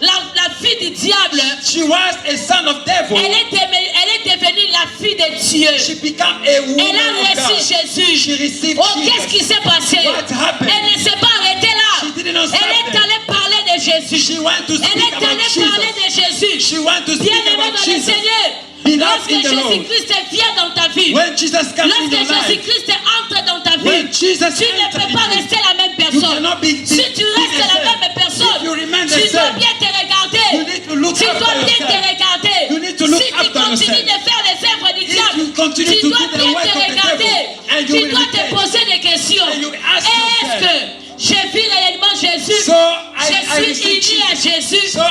la fille du diable, she was a son of devil. elle est devenue la fille de Dieu. She became a woman Elle a of God. reçu Jésus. She received Oh, qu'est-ce qui Jesus. s'est passé? What happened? Elle ne s'est pas arrêtée là. She did not stop Elle est there. allée parler de Jésus. She went to Elle speak est about allée parler Jesus. de Jésus. She went to speak Bien-aimé about dans le Jesus. Seigneur, Beloved lorsque in the Lord. Jésus-Christ vient dans ta vie, When Jesus comes in lorsque your life, Jésus-Christ entre dans ta vie, when Jesus tu ne enters peux pas in you, rester la même you personne. cannot be Si tu restes la même If you personne, remain the tu dois same, bien te regarder. you need to look Tu after dois bien te yourself. regarder. You need to look Si tu after continues yourself. de faire les œuvres du If diable, you continue tu to dois do the bien work te of the regarder. devil, and you Tu will dois te repent. poser des questions. And you will ask Est-ce yourself, que j'ai vu réellement Jésus? So I Je suis receive uni à Jesus. Jésus. So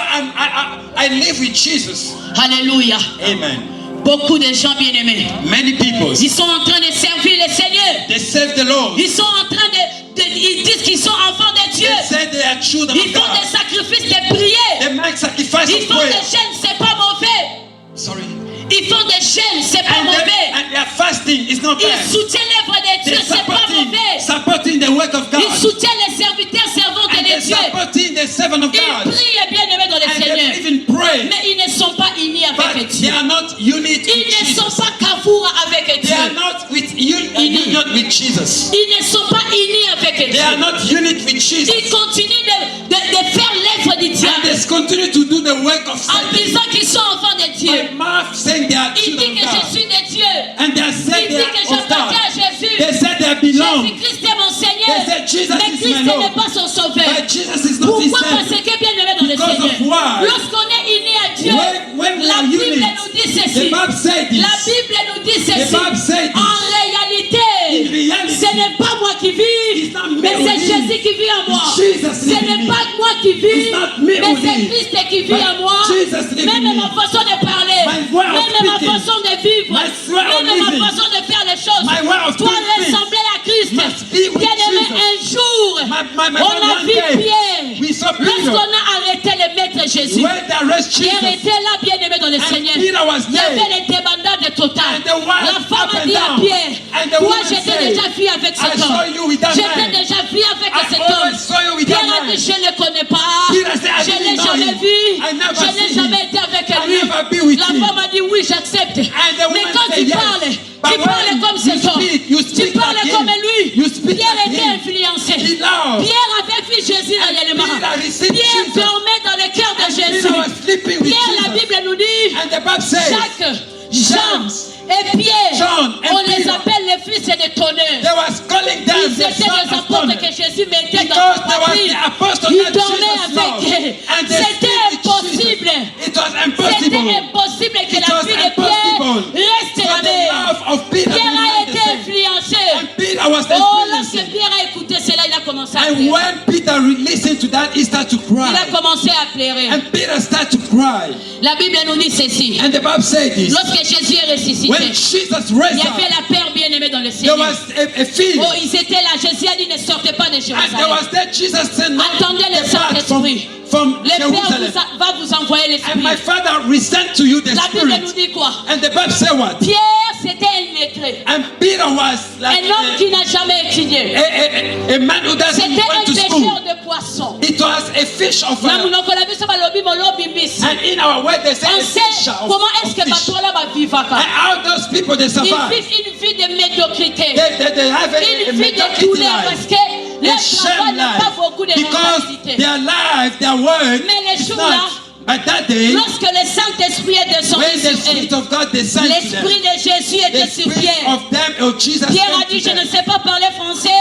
I live with Jesus. Alléluia. Amen. Beaucoup de gens bien-aimés, Many people, ils sont en train de servir le Seigneur. they serve the Lord. Ils sont en train ils disent qu'ils sont enfants de Dieu. They say they are children Ils of font des God. sacrifices de prière. They make sacrifice Ils of font des prayer. jeûnes, c'est pas mauvais. Sorry. Ils font des jeûnes, c'est pas And mauvais. their fasting is not Ils bad. soutiennent l'œuvre de Dieu, They're c'est pas mauvais. supporting the work of God. Ils soutiennent les serviteurs servantes And de they're Dieu. supporting the servant of Ils God. prient bien-aimés dans le And they Seigneur. even pray. Mais ils ne sont pas unis avec But Dieu. they are not unit Ils with ne sont Jesus. pas Carrefour avec They Dieu. are not with union with Jesus. Ils ne sont pas unis avec They Dieu. are not unit with Jesus. Ils continuent de faire l'œuvre du And diable they continue to do the work of en Satan. disant qu'ils sont enfants de Dieu. By mouth saying they are Ils children disent of que je God. suis de Dieu. And they are Ils saying they disent que are of God. j'appartiens à Jésus. They said they belong. Jésus-Christ est mon Seigneur. They said Jesus Mais is Christ my Lord. n'est pas son sauveur. But Jesus is not his Pourquoi? Parce Savior. que bien aimé dans le Because Seigneur, of why? lorsqu'on est unis à Dieu, When we la are Bible unit, nous dit the ceci. Bible said La this. Bible nous dit The ceci. Bible said this. En réalité, In reality, ce n'est pas moi qui vis, it's not me mais who c'est lives. Jésus qui vit en moi. It's Jesus Ce living in n'est me. pas moi qui vis, It's not me mais who c'est lives. Christ qui vit But en moi. Jesus living Même in me. ma façon de parler, My way of même ma speaking. façon de vivre, My way of même ma living. façon de faire les choses My way of doit doing things ressembler à Christ. must be with Bien aimé, Jesus. un jour, My on a one vu day, Pierre. we saw Peter. Lorsqu'on a arrêté le maître Jésus, When they arrest Pierre Jesus, était là, bien aimé dans le and Seigneur. Peter was Il y avait there. les débandades totales. And the wife La femme up a and dit à down. Pierre, And the toi woman j'étais said, déjà fille avec I cet saw homme. you with that J'étais man. déjà fille avec I cet always homme. saw you with Pierre that a man. dit, je ne le connais pas. Peter said, I Je ne l'ai didn't know jamais him. vu. I never Je n'ai seen jamais him. été avec I lui. never be with La him. femme a dit, oui, j'accepte. And the Mais woman quand said, tu yes. parles, But tu parles when comme you cet homme. speak, you Tu speak parles like comme him. lui. You speak Pierre like était him. influencé. He loved. Pierre avait vu Jésus réellement. Peter received Pierre Jesus. dormait dans le cœur de And Jésus. Peter was sleeping with Pierre, la Jesus. Bible nous dit, And the Bible says, Jacques, Jean James, et Pierre, John and on les Peter. appelle les fils de tonnerre. they was calling them Ils the étaient son les of apôtres thunder. que Jésus mettait dans Because sa there was poitrine. the apostle Ils that dormaient Jesus avec loved. eux. And they C'était sleep with impossible. Jesus. It was C'était impossible. impossible que It la was vie de Pierre impossible. reste So la the même. love of Peter Pierre a remained the été same. influencé. And Peter was Oh, lorsque influenced. Pierre a écouté cela, il a commencé à And pleurer. when Peter listened to that, he started to Il a cry. commencé à pleurer. And Peter started to cry. La Bible nous dit ceci. And the Bible said this. Lorsque Jésus est ressuscité, When Jesus il raised y avait up, la paix bien-aimée dans le there Seigneur. was a field. Oh, ils étaient là. Jésus a dit, ne sortez pas de And there Jérusalem. was that Jesus said, no, Attendez le depart Saint-Esprit. from Le Père Jerusalem. va vous envoyer And my l'Esprit. Father will send to you the La Bible nous Spirit. dit quoi? And the Bible said what? Pierre, c'était un lettré. And Peter was like Un homme qui n'a jamais étudié. a man who doesn't C'était un went to pêcheur school. de poissons. It was a fish of Na munoko la biso balobi molobi mbisi. and in our way they say On a sait fisher of, comment est-ce of que fish. bato là va vivre. And how those people they Ils survive. vivent une vie de médiocrité. They have a Une vie de mediocrity douleur life. parce que leur A travail shame n'a pas life. beaucoup de Because rentabilité. their life, their work Mais les is jours-là, not. But that day, Lorsque le Saint-Esprit est descendu when the sur Spirit eux, of God descended to them, l'Esprit de Jésus the était sur Spirit Pierre. of them, oh Jesus, Pierre came a dit, to je ne them. sais pas parler français,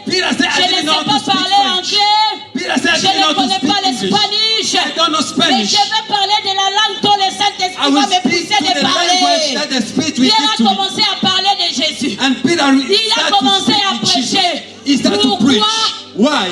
Peter said, je I ne didn't know sais how pas to speak parler French. anglais, Peter said, I je didn't know ne how to connais speak pas English. l'espagnol, I don't know mais Spanish. je vais parler de la langue dont le I Saint-Esprit will va me speak pousser to de the language parler. that the Spirit will Pierre give a to me. commencé à parler de Jésus. And Peter Il a started to commencé speak à in Jesus. prêcher. He started to preach. Pourquoi? Why?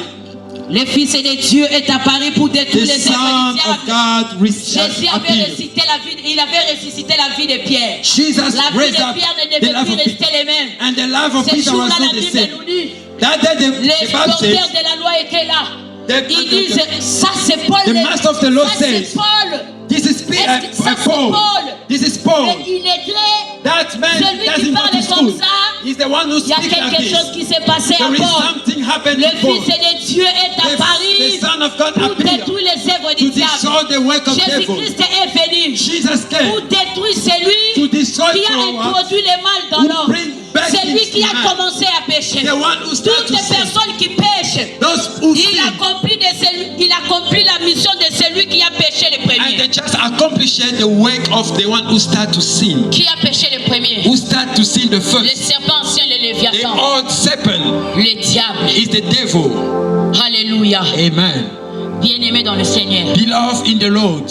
Le Fils de Dieu est apparu pour détruire The les œuvres Son du of diable. God Jésus avait appeared. ressuscité la vie, il avait ressuscité la vie de Pierre. Jesus La vie raised de up Pierre ne the devait life plus of Peter. rester les mêmes. And the life of Ce Peter jour-là, was la not the Bible same. nous dit, That day les the Bible docteurs says, de la loi étaient là. the- Ils disent, ça c'est Paul. the master of the law Ça c'est says, Paul. this is Est-ce que ça, c'est Paul. Paul? This is Paul. Mais il est très... That man Celui qui doesn't go parle to comme school. ça, He's the one who il y a speaks like quelque this. chose qui s'est passé à There is Paul. something happened Le to Paul. Fils de Dieu est The apparu Son of God pour appeared détruire les œuvres to du diable. destroy the work of devil. Jésus-Christ est venu Jesus pour came détruire celui to destroy qui a from us, introduit le mal dans who l'homme. bring back Celui things qui to a man. commencé à pécher. The one who started Toutes to les sin. personnes qui pêchent, Those who il sin. accomplit la mission de celui qui a péché le And premier. they just accomplished the work of the one who started to sin. Qui a péché le premier? Who started to sin the Le first. serpent ancien, le The léviathan, old serpent le diable. is the devil. Alléluia. Amen. Bien-aimé dans le Seigneur. Beloved in the Lord.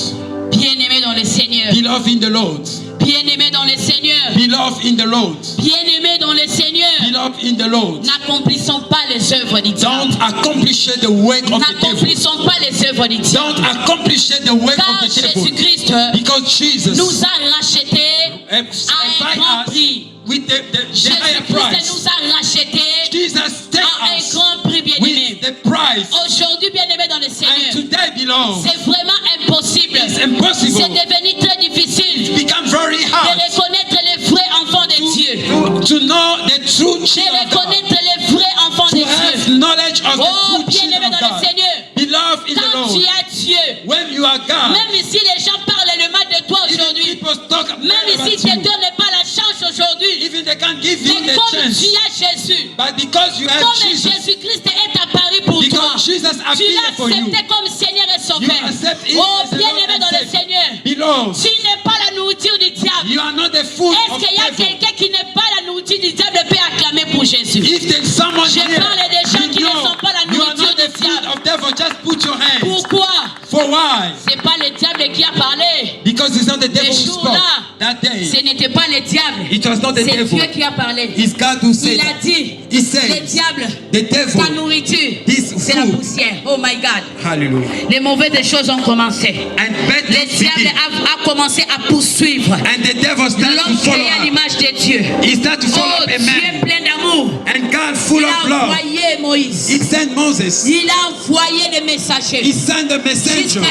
Bien-aimé dans le Seigneur. Beloved in the Lord. Bien-aimé dans le Seigneur. Beloved in the Lord. Bien-aimé dans le Seigneur. Beloved in the Lord. N'accomplissons pas les œuvres du diable. Don't accomplish the work of the devil. N'accomplissons pas les œuvres du diable. Don't accomplish the work Car of the devil. Jésus-Christ Because Jesus nous a rachetés à un buy grand us prix. with the higher Jésus-Christ price. nous a rachetés Jesus take à un us grand prix, bien-aimé. with the price. Aujourd'hui, bien-aimé dans le And Seigneur, today belongs. c'est vraiment impossible. It's C'est impossible. devenu très difficile Become very de hard reconnaître les vrais enfants de Dieu. to know the true De children of God. reconnaître les vrais enfants de To have Dieu. knowledge of Oh, the true bien-aimé children of dans le God. Seigneur, Beloved in the quand Lord. tu as Dieu, When you are God, même si les gens parlent le mal de toi aujourd'hui, Même si Dieu ne donne pas la chance aujourd'hui, even they can't give you mais the comme chance, tu as Jésus, but because you have comme Jesus, Jésus-Christ est apparu pour toi, because Jesus tu appeared l'as for you, accepté comme Seigneur et you Sauveur. accept Him Oh, as the bien-aimé Lord dans and le Savior. Seigneur, Beloved, tu n'es pas la nourriture du diable. you are not the food Est-ce of qu'il y a devil. quelqu'un qui n'est pas la nourriture du diable peut acclamer pour Jésus? If there's someone Je here, parle des gens you qui ne know sont pas la you are nourriture not the du food diable. of devil, just put your hands. Pourquoi? For why? C'est pas le diable qui a parlé. Because it's not the devil who jour-là, spoke that day. Ce n'était pas le diable. It was not the C'est devil. Dieu qui a parlé. It's God who Il said. a dit, He said, le diable, the devil, ta nourriture, this c'est la food. poussière. Oh my God. Hallelujah. Les mauvaises choses ont commencé. And bad Le things diable begin. a commencé à poursuivre And the devil started to l'homme follow créé à up. l'image de Dieu. He started to follow Oh, up a Dieu man. plein d'amour. And God full Il of a love. envoyé Moïse. He sent Moses. Il a envoyé des He messagers. sent the messenger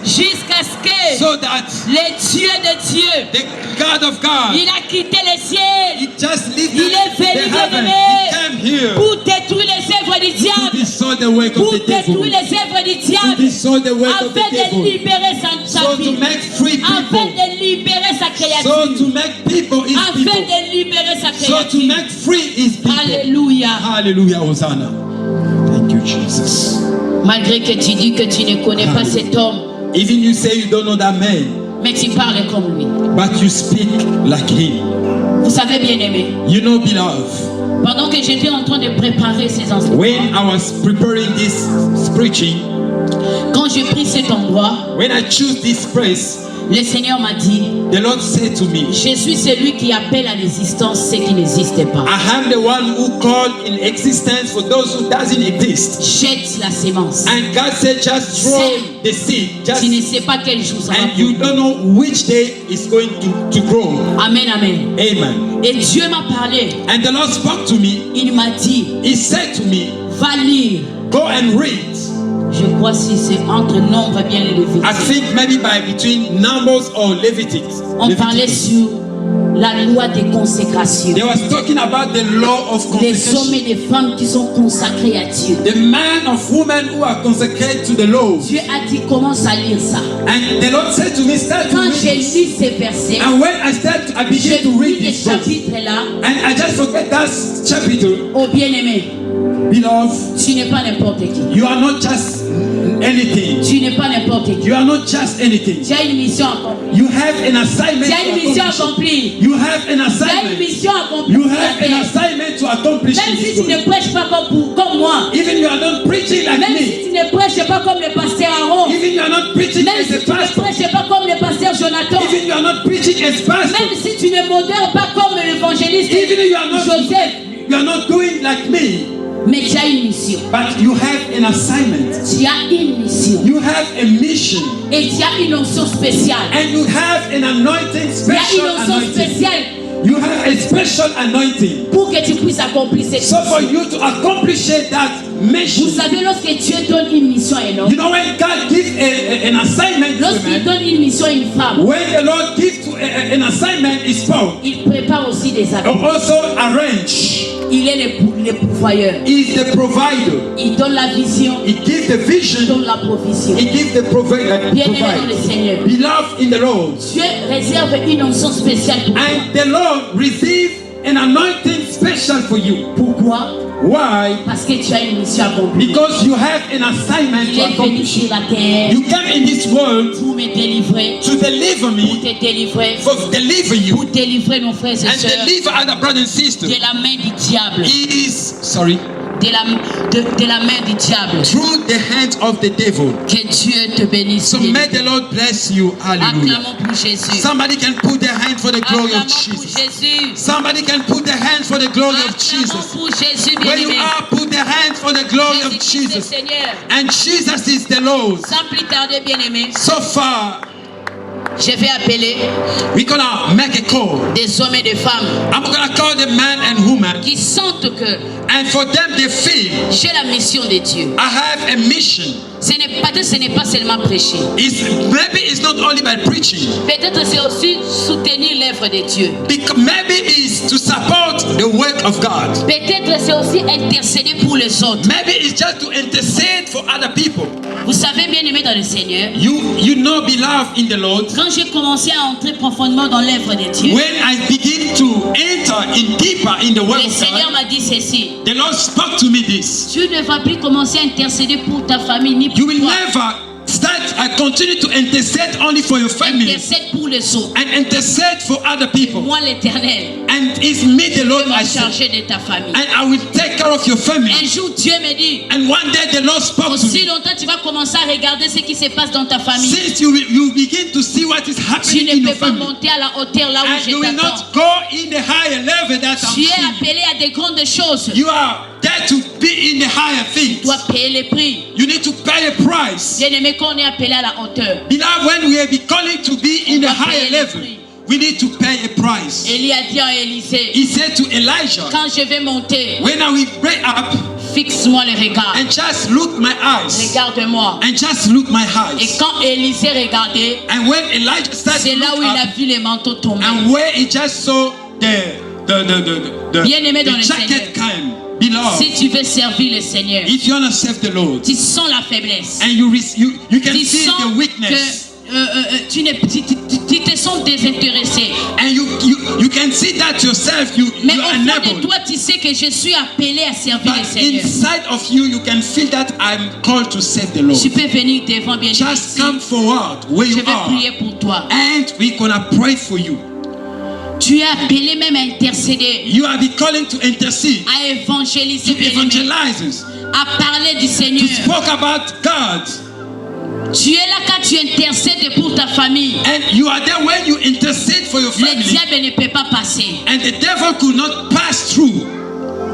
Jusqu'à ce que, so that le Dieu de Dieu, the God of God, il a quitté le ciel he just lifted Il est the venu, heaven. bien-aimé, He came here pour détruire les œuvres du to diable. destroy the work Pour of the devil. détruire les œuvres du To diable. destroy the work of the Afin de devil. libérer sa So to vie. make free Afin people. de libérer sa So créature. to make people his Afin people. de libérer sa So to créature. make free his people. Alléluia. Hallelujah, Hosanna. Thank you, Jesus. Malgré que tu dis que tu ne connais pas cet homme, Even you say you don't know that man, mais tu parles comme lui. but you speak like him. Vous savez, bien aimé, You know, beloved, pendant que j'étais en train de préparer ces enseignements, when I was preparing this preaching, quand j'ai pris cet endroit, when I choose this place, le Seigneur m'a dit, the Lord said to me, je suis celui qui appelle à l'existence ce qui n'existe pas. I am the one who called in existence for those who doesn't exist. Jette la sémence. And God said, just throw the seed. Just, Tu ne sais pas quel jour ça va and you don't know which day it's going to grow. Amen, amen. Amen. Et Dieu m'a parlé. And the Lord spoke to me. Il m'a dit, He said to me, va lire. go and read. Je crois si c'est entre Nombre bien élevé. I think maybe by between Numbers or Leviticus. On parlait sur la loi de consécration. They was talking about the law of Des hommes consecration. et des femmes qui sont consacrés à Dieu. The man of women who are consecrated to the law. Dieu a dit, commence à lire ça. And the Lord said to me, start to Quand read j'ai this. lu ces versets, And when I began j'ai to lu read les this verse, chapitres là. and I just forget that chapter, Oh bien-aimé, beloved, tu n'es pas n'importe qui. you are not just anything. Tu n'es pas n'importe qui. You are not just anything. Tu as une mission accomplie. You have an assignment Tu as une mission to accomplish. accomplie. You have an Tu as une assignment. mission accomplie. You sur la have an terre. assignment to accomplish in Même si this tu ne world. prêches pas comme moi. Even you are not preaching like Même me. si tu ne prêches pas comme le pasteur Aaron. Even you are not preaching Même as si a tu ne pastor. prêches pas comme le pasteur Jonathan. Even you are not preaching as pastor. Même si tu ne modères pas comme l'évangéliste Even you are not Joseph. you are not doing like me. Mais tu as une mission. But you have an assignment. Tu as une mission. You have a mission. Et tu as une onction spéciale. And you have an anointing, Tu as une special onction anointing. spéciale You have a special anointing. pour que tu puisses accomplir cette So for mission. you to accomplish that mission. Vous savez, lorsque Dieu donne une mission à un homme, You know when God gives an assignment to a lorsqu'il man, donne une mission à une femme, when the Lord gives to an assignment is spoke, il prépare aussi des or actes. also arrange. Il est le pourvoyeur. He is the provider. Il donne la vision, He gives the il vision. donne la provision. He gives the provider. Bien-aimé dans le Seigneur, Beloved in the Lord. Dieu réserve une onction spéciale pour toi. And the Lord receive an anointing special for you. Pourquoi? Why? Parce que tu as une mission accomplie. Because you have an assignment Il to est venu accomplish. sur la terre You came in this world pour me délivrer, to deliver pour me, te délivrer, for deliver you, pour délivrer nos frères et and sœurs deliver other brothers and sisters. de la main du diable, He is, sorry, de la main du diable. through the hands of the devil. Que Dieu te bénisse. So may the Lord bless you. Hallelujah. Acclamons pour Jésus. Somebody can put their hand for the glory of Acclamons pour Jesus. Jésus. Somebody can put their hands for the glory of Acclamons Jesus. pour Jésus, Where you bien-aimé. are, put their hands for the glory of Jésus-Christ est Jesus. Seigneur. And Jesus is the Lord. Sans plus tarder, bien-aimé, So far, je vais appeler we're gonna make a call. des hommes et des femmes I'm gonna call the man and woman, qui sentent que and for them they feel j'ai la mission de Dieu. I have a mission. Peut-être ce n'est pas seulement prêcher. Maybe it's not only by preaching. Peut-être c'est aussi soutenir l'œuvre de Dieu. Maybe it's to support the work of God. Peut-être c'est aussi intercéder pour les autres. Maybe it's just to intercede for other people. Vous savez, bien aimé dans le Seigneur, You know, beloved in the Lord, quand j'ai commencé à entrer profondément dans l'œuvre de Dieu, when I begin to enter in deeper in the work le of Seigneur God, m'a dit ceci. the Lord spoke to me this. Tu ne vas plus commencer à intercéder pour ta famille ni pour You will toi. never continue to intercede only for your family Intercède pour les autres. and intercede for other people. Moi, l'Éternel, And it's me, the je Lord, vais I me say. charger de ta famille. And I will take care of your family. Un jour, Dieu me dit, And one day the Lord spoke to aussi me. longtemps tu vas commencer à regarder ce qui se passe dans ta famille. Since you begin to see what is Tu happening ne in your peux pas family, monter à la hauteur là où and je you will t'attends. not go in the higher level that I'm Tu es seeing. appelé à des grandes choses. You are there to be in the higher Tu things. dois payer les prix. You need to pay a price. Bien aimé, quand on est appelé à la hauteur, Beloved, when we are calling to be in the doit payer higher les level, prix. we need to pay a price. Élie a dit à Élisée, He said to Elijah, quand je vais monter, when I will break up fixe-moi le regard. and just look my eyes, Regarde-moi. and just look my Et eyes. quand Élisée regardait, And when Elijah started c'est to là où look il a up, vu les manteaux tomber. and where he just saw Bien-aimé dans the le jacket Seigneur. came, beloved, Si tu veux servir le Seigneur, if you want to serve the Lord, tu sens la faiblesse. and you can Tu feel sens the que weakness, tu te sens désintéressé. and you can see that yourself, you Mais au are fond de unable. toi, tu sais que je suis appelé à servir le But Seigneur. inside of you, you can feel that I'm called to serve the Lord. Tu peux venir devant, bien aimé, Just ici. come forward where Je you vais are, prier pour toi. and we're gonna pray for you. Tu es appelé même à intercéder, You are be calling to intercede, à évangéliser, to bien-aimé, evangelize, à parler du to Seigneur. speak about God. Tu es là quand tu intercèdes pour ta famille. And you are there when you intercede for your Le family, diable ne peut pas passer. and the devil could not pass through.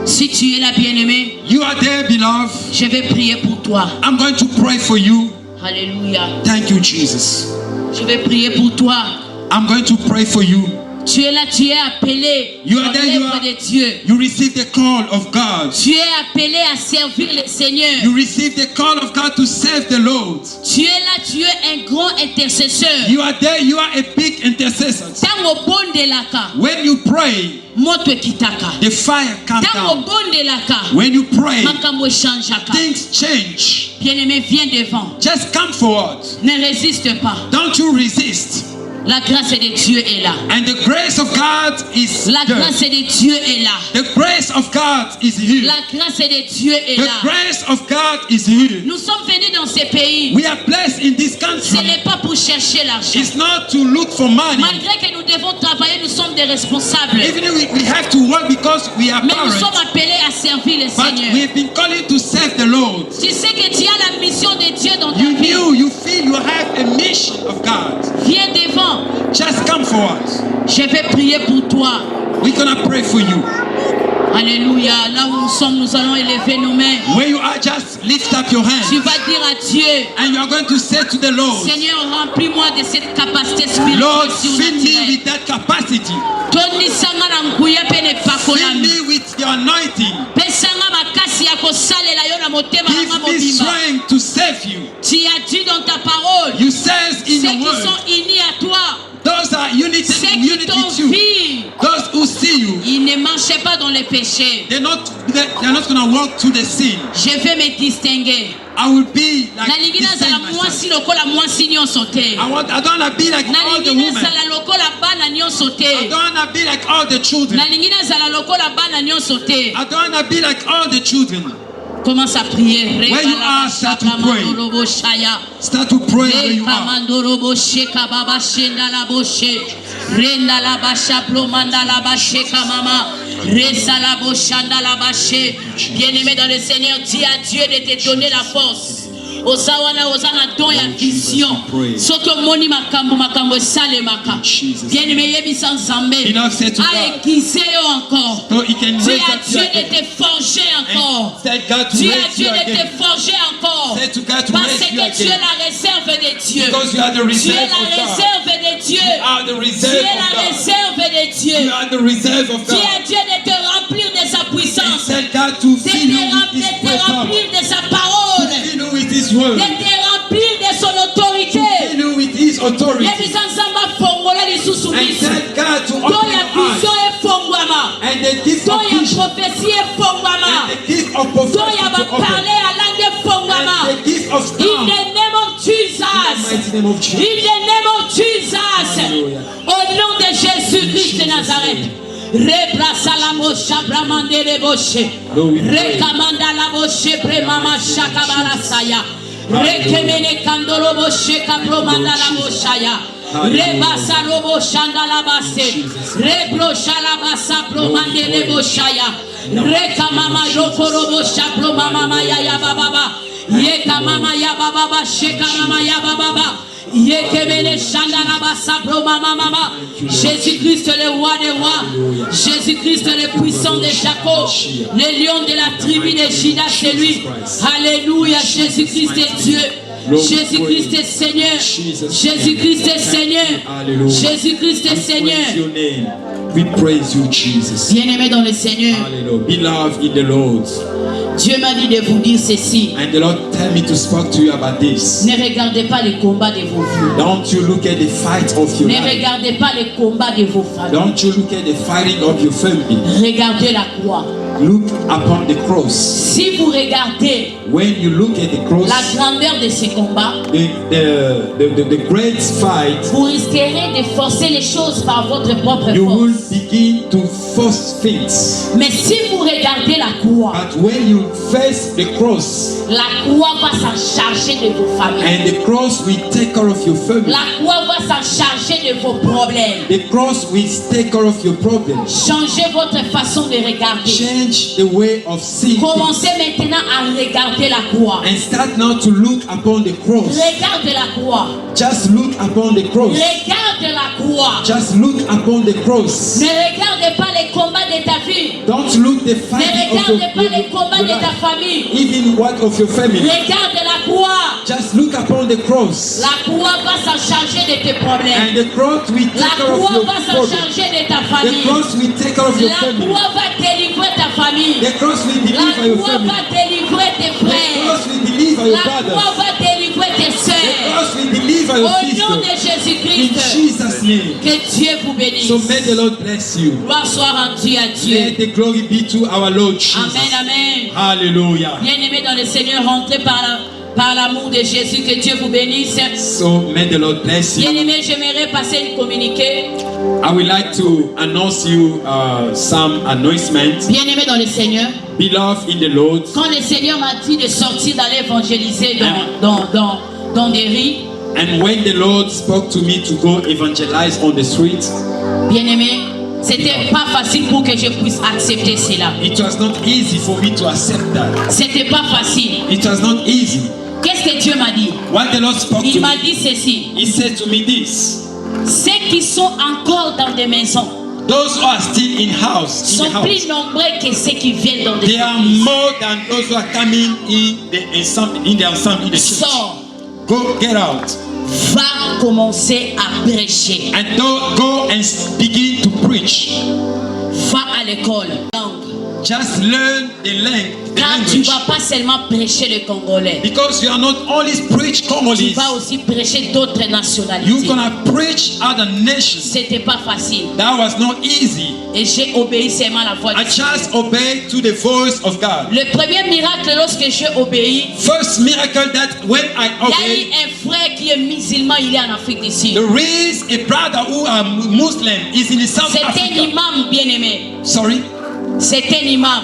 Si tu es là, bien-aimé, You are there, beloved. je vais prier pour toi. I'm going to pray for you. Alléluia. Thank you, Jesus. Je vais prier pour toi. I'm going to pray for you. Tu es là, tu es appelé You are dans there, you l'œuvre are- de Dieu. You receive the call of God. Tu es appelé à servir le Seigneur. You receive the call of God to serve the Lord. Tu es là, tu es un grand intercesseur. You are there, you are a big intercessor. Tango bondelaka, When you pray, moto ekitaka. the fire comes Tango down. bondelaka, When you pray, makambo changeaka. things change. Bien-aimé, viens devant. Just come forward. Ne résiste pas. Don't you resist. La grâce de Dieu est là. And the grace of God is La there. grâce de Dieu est là. The grace of God is here. La grâce de Dieu est The là. grace of God is here. Nous sommes venus dans ces pays. We are blessed in this Ce country. n'est pas pour chercher l'argent. It's not to look for money. Malgré que nous devons travailler, nous sommes des responsables. Even if we have to work because we are Mais nous sommes parents. appelés à servir le But Seigneur. we have been calling to serve the Lord. Tu sais que tu as la mission de Dieu dans ta You vie. knew, you feel you have a mission of God. Viens devant. Just come forward. Je vais prier pour toi. We're gonna pray for you. Alléluia. Là où nous sommes, nous allons élever nos mains. Where you are, just lift up your Tu hands. vas dire à Dieu, And you are going to say to the Lord, Seigneur, remplis-moi de cette capacité spirituelle Lord, fill me surnaturelle. with that capacity. Tondisanga na nguya pe ne Fill pakolami. me with your anointing. Pesanga makasi ya kosalela yo na motema na Give me mobimba. strength to serve you. Tu as dit dans ta parole, You says in ceux your qui word, sont unis à toi, those are unity, ceux qui unity t'ont with you. vu, Those who see you, ils ne marchaient pas dans les péchés. they're not gonna walk to the sin. Je vais me distinguer. I will be like Nalingi this nazala myself. mwasi lokola mwasi nyonso te. I don't wanna be like all the Nalingi women. nazala lokola bana nyonso I te. don't wanna be like all the children. Nalingi nazala lokola bana nyonso te. I don't wanna be like all the children. Commence à prier. Where you are, start to pray. Start to pray where you are. Renda la basha plomanda la bashe kamama. Resa la boshanda la bashe. Bien-aimé dans le Seigneur, dis à Dieu de te donner la force. Osawana ozana don ya vision. Soko moni makambo salemaka. Bien-aimé yebisa nzambe. Enough said to A God. aiguisé encore. So he can Dis raise à up Dieu you de again. te forger encore. And said God to Dis à raise Dieu you de te again. forger encore. Say to God to Parce raise you que tu es again. la réserve de Dieu. Because you are the Tu reserve es la of God. réserve de Dieu. You are the Tu reserve es of la God. réserve de Dieu. You are the reserve of Dis à God. Dieu de te remplir de sa And puissance. said God to De fill you with His te great power. remplir de sa parole. Fill you with His word. de te remplir de son autorité. Fill you with His authority. And tell God to open your eyes. And the gift of vision. And the gift of prophecy to open. And the gift of In tongue. the name of Jesus. In the mighty name of Jesus. In the name of Jesus. Hallelujah. Au nom de Jésus-Christ de Nazareth. Rebrasa la bosha bramande de boshe. Rekamanda la boshe premama shakabara saya. Rekemene kandolo boshe kapromanda la boshaya. Rebasa robo shanda la base. Rebrocha la basa promande de boshaya. Rekamama yoko robo shapro mama ya baba. Yeka mama ya baba sheka mama ya baba. Jésus-Christ le roi des rois, Jésus-Christ le puissant de Jacob, le lion de la tribu de Juda, c'est lui. Alléluia, Jésus-Christ est Dieu. Jésus-Christ est Seigneur. Jésus-Christ est Seigneur. Jésus-Christ est Seigneur. We praise you, Jesus. Bien-aimé dans le Seigneur. Hallelujah. Beloved in the Lord. Dieu m'a dit de vous dire ceci. And the Lord tell me to speak to you about this. Ne regardez pas les combats de vos vies. Don't you look at the fight of your Ne life. regardez pas les combats de vos familles. Don't you look at the fighting of your family. Regardez la croix. Look upon the cross. Si vous regardez When you look at the cross, la grandeur de ces combats, the great fight, vous risquerez de forcer les choses par votre propre you will force. begin to force things. Mais si vous regardez la croix, But when you face the cross, la croix va s'en charger de vos familles. and the cross will take care of your family. La croix va s'en charger de vos problèmes. The cross will take care of your problems. Changez votre façon de regarder. Change the way of seeing things. Commencez maintenant à regarder la croix. And start now to look upon the cross. Regarde la croix. Just look upon the cross. Regarde la croix. Just look upon the cross. Ne regarde pas les combats de ta vie. Don't look the Ne fight of regarde pas your les combats de ta life. famille. Even what of your family. Regarde la croix. Just look upon the cross. La croix va s'en charger de tes problèmes. And the cross will La take care of croix your va s'en problems. charger de ta The famille. cross will take care of your La family. croix va délivrer ta famille. The cross will La deliver your croix family. va délivrer tes The frères. cross will deliver your La brothers. croix va délivrer tes The sœurs. cross will deliver your Au nom de sisters. In Jésus-Christ, Jesus' name. que Dieu vous bénisse. So may the Lord bless you. Gloire soit rendue à Dieu. Let the glory be to our Lord Jesus. Amen, amen. Hallelujah. Bien-aimés dans le Seigneur, rentrez par l'amour de Jésus. Que Dieu vous bénisse. So may the Lord bless you. Bien-aimés, j'aimerais passer une communiqué. I would like to announce you some announcements. Bien-aimés dans le Seigneur, Beloved in the Lord. quand le Seigneur m'a dit de sortir d'aller évangéliser dans des rues, And when the Lord spoke to me to go evangelize on the street, bien-aimés, c'était pas facile pour que je puisse accepter cela. it was not easy for me to accept that. C'était pas facile. It was not easy. Qu'est-ce que Dieu m'a dit? What the Lord spoke Il to m'a me, dit ceci. He said to me this: Ceux qui sont encore dans des maisons those who are still in house, sont plus nombreux que ceux qui viennent dans des they are églises. more than those who are coming in the ensemble, in the church. Sors, Go, get out, va commencer à prêcher. and go and begin to preach. Va à l'école. Just learn the Car tu language. vas pas seulement prêcher le Congolais. Because you are not only preach Tu Congolese, vas aussi prêcher d'autres you're nationalités. gonna preach other nations. C'était pas facile. That was not easy. Et j'ai obéi seulement à la voix I de Dieu. just obeyed to the voice of God. Le premier miracle lorsque j'ai obéi, First miracle that when I il y a eu obeyed, un frère qui est musulman, il est en Afrique du Sud. there is a brother who are Muslim is in the South C'est un Africa. imam bien-aimé. Sorry? C'est un imam.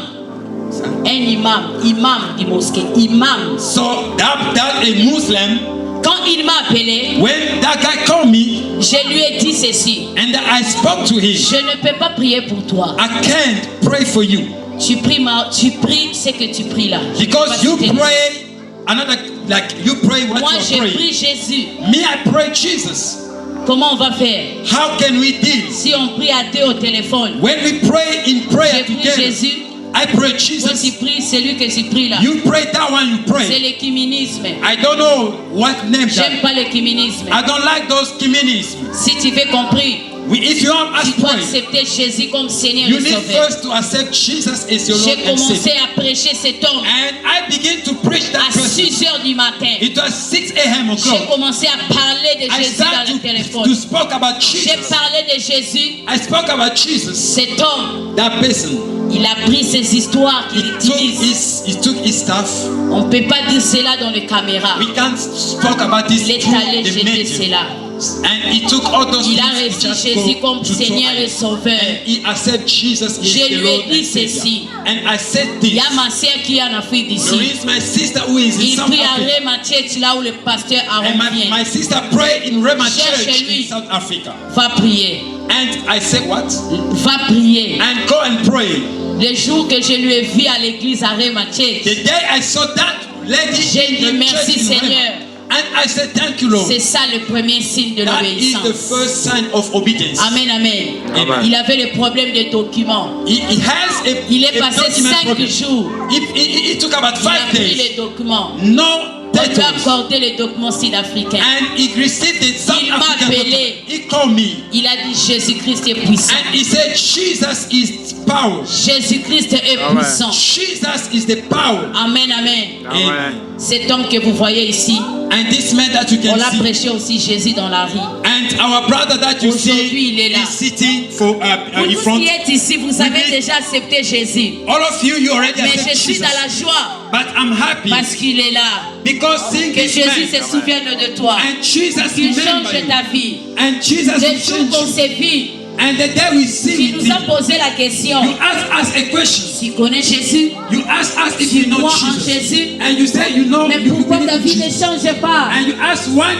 Un imam du mosquée. Imam. So that a Muslim, Quand il m'a appelé, when that guy called me je lui ai dit ceci. and I spoke to him, Je ne peux pas prier pour toi. I can't pray for you Tu pries ce que tu pries là. Je peux pas because you citer. pray another, like you pray what Moi, you je are praying. prie Jésus. Me, I pray Jesus. Comment on va faire? How can we deal? Si on prie à deux au téléphone, When we pray in prayer je prie together, Jésus. I pray Toi, tu Jesus. pries celui que tu pries là. You pray that one, you C'est pray. l'écuménisme. I don't know what name J'aime that. pas l'écuménisme. I don't like those communism. Si tu veux qu'on prie, If you want us tu to dois pray, accepter Jésus comme Seigneur you et need Sauveur. first to accept Jesus as your Lord J'ai and commencé Savior. à prêcher cet homme And I begin to preach that à person. 6 heures du matin. It was 6 a.m. J'ai o'clock. commencé à parler de I Jésus dans started le to téléphone. speak about J'ai Jesus. parlé de Jésus. I spoke about Jesus. Cet homme, That person. il a pris ses histoires qu'il utilise. He took his stuff. On ne peut pas dire cela dans les caméras. We can't talk about this Il est through allé the jeter medium. cela. And he took all those Il a things reçu just Jésus go comme to Seigneur try. et Sauveur. And he accepted Jesus as Je the lui Lord ai dit and Savior. ceci. And I said Il y a this. ma sœur qui est en Afrique There d'ici. is my sister who is in Il South prie à Africa. Rematiet, là où le pasteur Aaron And vient. my sister prayed in Rema Church Cherche-lui. in South Africa. Va prier. And I said what? Va prier. And go and pray. Le jour que je lui ai vu à l'église à Rematiet, The day I saw that lady j'ai dit in the merci church in Rema, Seigneur. and I said thank you Lord. C'est ça le premier signe de That is the l'obéissance. first sign of obedience. Amen, amen. Amen. Il avait le problème de documents. He has a, Il est a passé document 5 problem. jours. It took about Il a 5 pris days. les documents. No On lui a titles. accordé les documents sud-africains. And he received the South Il m'a African appelé. document. He called me. Il a dit Jésus-Christ est puissant. And he said Jesus is power. Jésus-Christ est puissant. Jesus is the power. Amen, amen. Amen. Cet homme que vous voyez ici, And this man that you on can l'a see. prêché aussi Jésus dans la rue. And our brother that you Aujourd'hui, see il est là. is sitting for Pour in tous front. qui êtes ici, vous avez did- déjà accepté Jésus. All of you, you already Mais accept je suis Jesus. dans la joie But I'm happy parce qu'il est là. because seeing Que this Jésus man se souvienne de toi. and Jesus Qu'il remember change you. ta vie. And Jesus Le will jour change qu'on you. s'est vu, And the day we see tu with nous as him, posé la question. you ask us a question. Tu connais Jésus? You ask us if Tu you know crois en Jesus. Jésus? And you say you know Mais you pourquoi believe ta in vie ne Jesus. change pas? And you ask why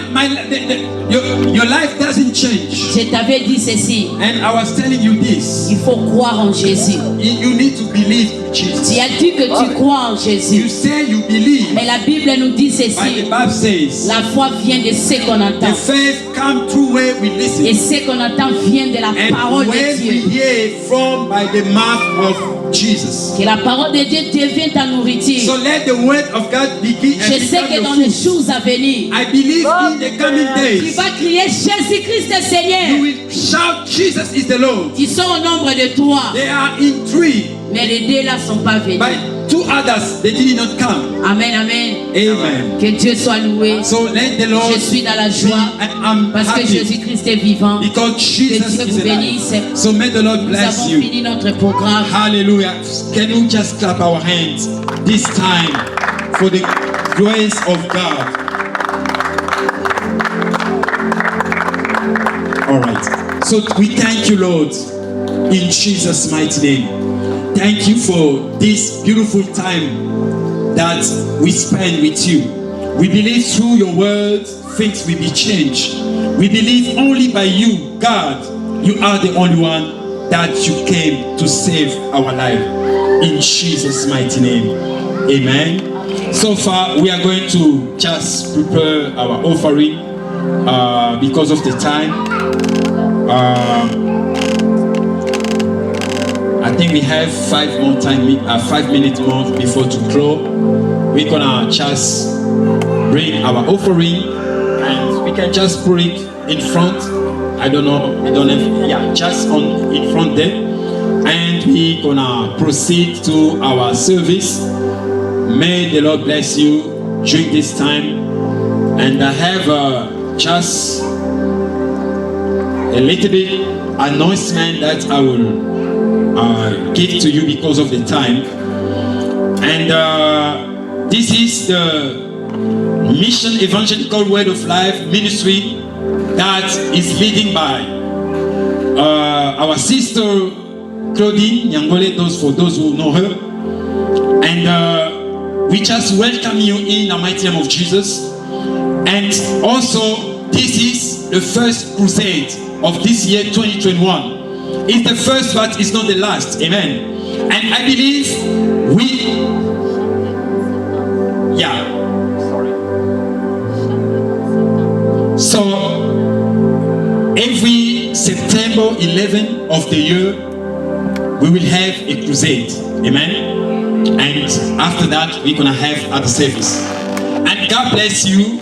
your life doesn't change. Je t'avais dit ceci. And I was telling you this. Il faut croire en Jésus. You need to believe in Jesus. Tu as dit que tu crois en You Jésus. say you believe. Mais la Bible nous dit But the ceci. Bible says La foi vient de ce qu'on entend. the faith comes through where we listen. Et ce qu'on entend vient de la And parole de when we Dieu. hear from by the mouth of Jesus. Que la parole de Dieu devienne ta nourriture. So let the word of God begin and Je sais become que your dans les food. jours à venir, I believe in the coming tu days vas crier Jésus-Christ est you Seigneur. will shout Jesus is the Lord. Ils sont au nombre de 3. They are in 3, Mais les 2 là ne sont pas venus. but 2 others they did not come. Amen, amen. Amen. Que Dieu soit loué. So let the Lord Je suis dans la be, joie and I'm parce que happy Jésus-Christ est vivant. because Jesus Que Dieu is vous alive. bénisse. So may the Lord Nous bless avons you. fini notre programme. Hallelujah. Can we just clap our hands this time for the grace of God? All right. So we thank you, Lord, in Jesus' mighty name. Thank you for this beautiful time that we spend with you. We believe through your word, things will be changed. We believe only by you, God, you are the only one that you came to save our life. In Jesus' mighty name. Amen. So far, we are going to just prepare our offering because of the time. I think we have 5 minutes more before to close. We're gonna just bring our offering and we can just put it in front. I don't know, we don't have, yeah, just on in front there. And we're gonna proceed to our service. May the Lord bless you during this time. And I have just a little bit announcement that I will give to you because of the time. And this is the Mission Evangelical Word of Life ministry that is leading by our sister Claudine Nyangole, for those who know her. And we just welcome you in the mighty name of Jesus. And also, this is the first crusade of this year 2021. It's the first, but it's not the last. Amen. And I believe so every September 11 of the year, we will have a crusade. Amen. And after that, we're gonna have other service. And God bless you.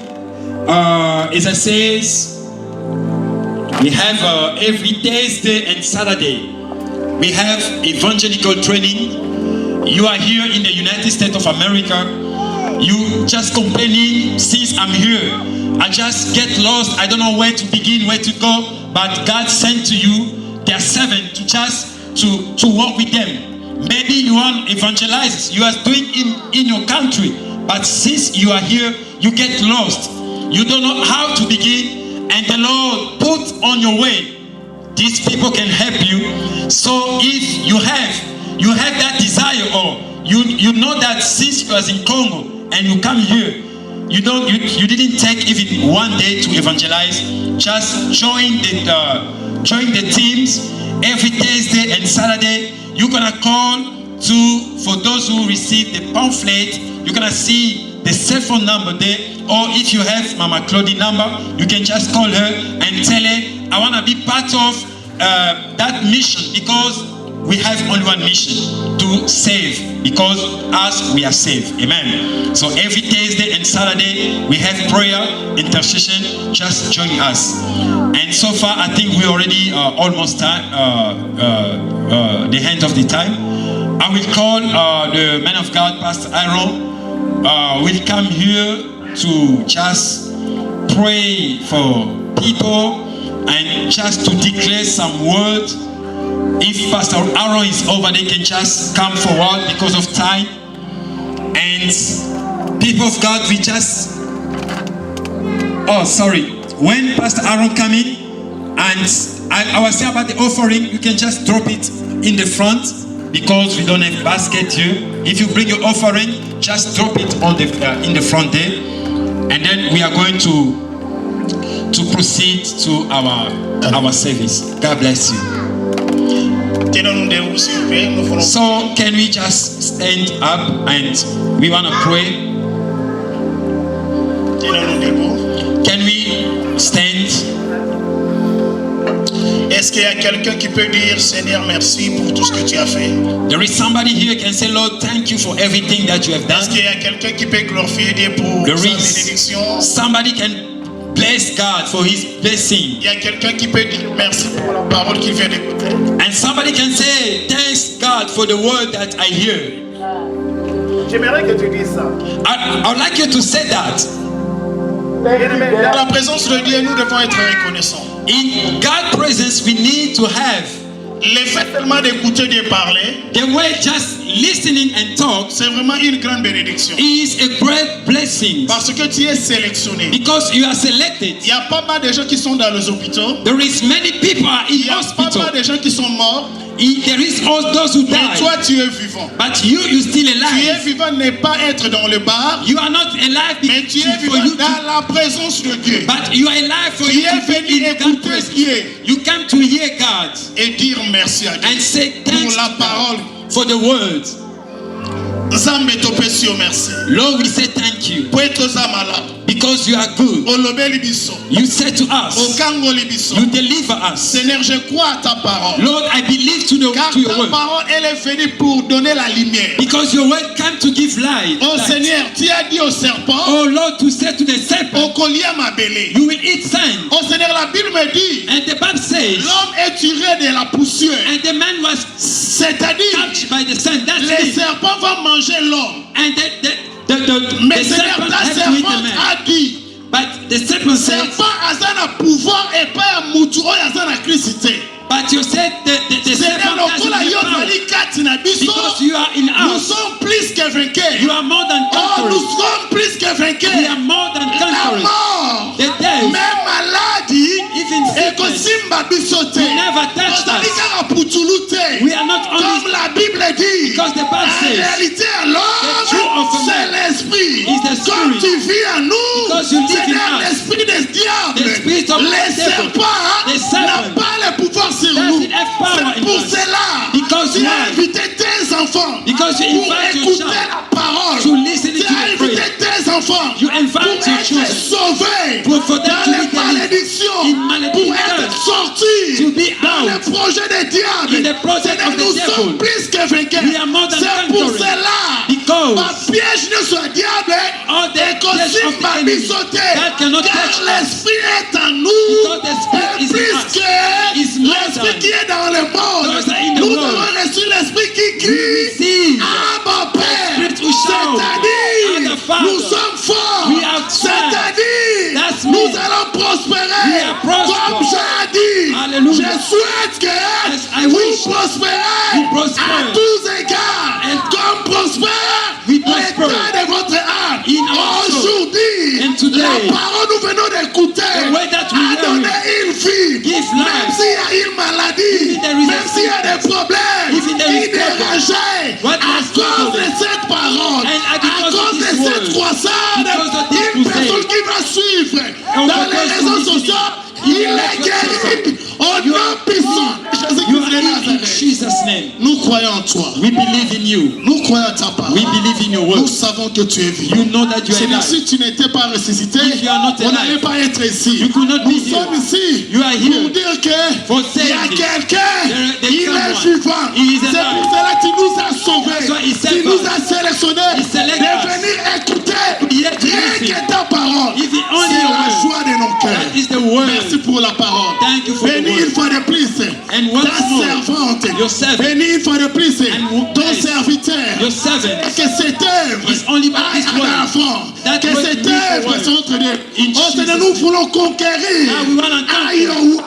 As I says, We have every Thursday and Saturday, we have evangelical training. You are here in the United States of America. You just complaining, since I'm here, I just get lost. I don't know where to begin, where to go. But God sent to you their servant to just to work with them. Maybe you want to evangelize. You are doing in your country, but since you are here, you get lost. You don't know how to begin, and the Lord put on your way. These people can help you. So if you have that desire, or you know that since you was in Congo and you come here, you didn't take even one day to evangelize. Just join the teams every Thursday and Saturday. You're gonna call for those who receive the pamphlet. You're gonna see the cell phone number there, or if you have Mama Claudine number, you can just call her and tell her, I wanna be part of that mission, because we have only one mission, to save, because us, we are saved. Amen. So every Thursday and Saturday, we have prayer, intercession. Just join us. And so far, I think we already almost the end of the time. I will call the man of God, Pastor Aaron, will come here to just pray for people and just to declare some words. If Pastor Aaron is over, they can just come forward because of time. And people of God, we just... Oh, sorry. When Pastor Aaron come in, and I was saying about the offering, you can just drop it in the front, because we don't have basket here. If you bring your offering, just drop it on in the front there. And then we are going to proceed to our service. God bless you. So can we just stand up and we want to pray? Can we stand? Est-ce qu'il y a quelqu'un qui peut dire, Seigneur, merci pour tout ce que tu as fait? There is somebody here who can say, Lord, thank you for everything that you have done. Est-ce qu'il y a quelqu'un qui peut glorifier Dieu pour sa bénédiction? Somebody can bless God for his blessing. Il y a quelqu'un qui peut dire merci pour la parole qu'il vient d'écouter. And somebody can say, thanks God for the word that I hear. J'aimerais que tu dises ça. I would like you to say that. Dans la présence de Dieu, nous devons être reconnaissants. In God's presence, we need to have. Le fait seulement d'écouter Dieu parler, the way just listening and talk, c'est vraiment une grande bénédiction. Is a great blessing. Parce que tu es sélectionné. Because you are selected. Il y a pas mal de gens qui sont dans les hôpitaux. There is many people in hospital. Il y a pas mal de gens qui sont morts. There is all those who die. Mais toi, tu es vivant. But you still alive. Tu es vivant n'est pas être dans le bar. You are not alive. Mais tu es vivant dans la présence de Dieu. But you are alive for you to be in God's presence. You come to hear God et dire merci à Dieu. And say thanks pour la parole, for the words. Nzambe topesi merci. Lord, we say thank you. Because you are good. You said to us, you deliver us. Seigneur, je crois à ta parole. Lord, I believe to your word. Ta parole, elle est venue pour donner la lumière. Because your word came to give light. Oh Seigneur, tu as dit au serpent, oh Lord, to say to the serpent, you will eat sand. Oh Seigneur, la Bible me dit, and the Bible says, l'homme est tiré de la poussière. And the man was touched by the sand. Les serpents vont manger l'homme. And mais Seigneur, ta serpente a dit, but the serpent said, azana pouvoir et pas mutu o azana Christ. But you said the serpent has power. Because you are in us. Nous sommes plus que vainqueurs. You are more than conquerors. Nous sommes plus que vainqueurs. We are more than conquerors. The death, même maladie, even sickness, we never touch us. We are not only, comme la Bible dit, because the Bible says, en réalité alors, c'est l'esprit. Comme tu vis en nous, because you live in us, l'esprit des diables, the spirit of les serpents n'ont pas le pouvoir sur nous. C'est pour cela because tu as invité tes enfants because you pour écouter la parole. To listen tu as invité tes enfants you pour être sauvés dans les malédictions, pour être sortis dans le projet des diables. Nous sommes plus que vainqueurs. C'est pour cela expose ma piège ne soit diable all the et snares qu'aussi of the ma enemy misoté, that cannot touch car us. l'esprit est en nous, Because the Spirit et is in plus us. que Is more l'esprit than qui est dans le monde. those are in the Nous world. avons reçu l'esprit qui We crie receive Abba Père, Spirit who shout, c'est-à-dire Abba Father. nous sommes forts, We are strong. c'est-à-dire That's nous me. allons prospérer We are prosper. comme j'ai dit. Hallelujah. Je souhaite que Yes, I vous wish prospérez we prosper. à tous égards, And comme prospère we prosper l'état de votre âme. in our soul. Aujourd'hui, And today, la parole nous venons d'écouter the way that we a hear donné it, une vie, give même life. s'il y a une maladie, If there is a même s'il y a des problèmes, If there is il dérangeait What à was cause de troubled? cette parole, And à because of cause de this cette word, croissade, because of this une crusade, personne qui va suivre and dans for les those réseaux who sociaux, in il the est network guéri au You nom are puissant de You Jésus-Christ are de healed in Nazareth. Jesus' name. Nous croyons en toi. We believe in you. Nous croyons en ta parole. We believe in your Nous word. savons que tu es vivant. You know that you are Seigneur, alive. si tu n'étais pas ressuscité, If you are not on alive, n'allait pas être ici. you could not be Nous here. sommes ici You are here pour dire que for il y a saying quelqu'un, there is il est someone. vivant. He is C'est alive. pour cela que tu nous as sauvés. That's why he Tu saved nous us. as sélectionnés He select de us. venir écouter Yet to rien listen. que ta parole. If it only C'est your la word. joie de nos cœurs. That is the word. Merci pour la parole. Thank you for the Bénis word. une fois de plus And once ta more, servante. your servant. Bénis une fois de plus And ton yes, serviteur. your servant. Et que cette œuvre Is only by aille this à word. l'enfant. That Que word cette will be the œuvre word. soit entre nous. In Oh Seigneur, Jesus' nous name. voulons conquérir. Now we want to conquer. Iowa.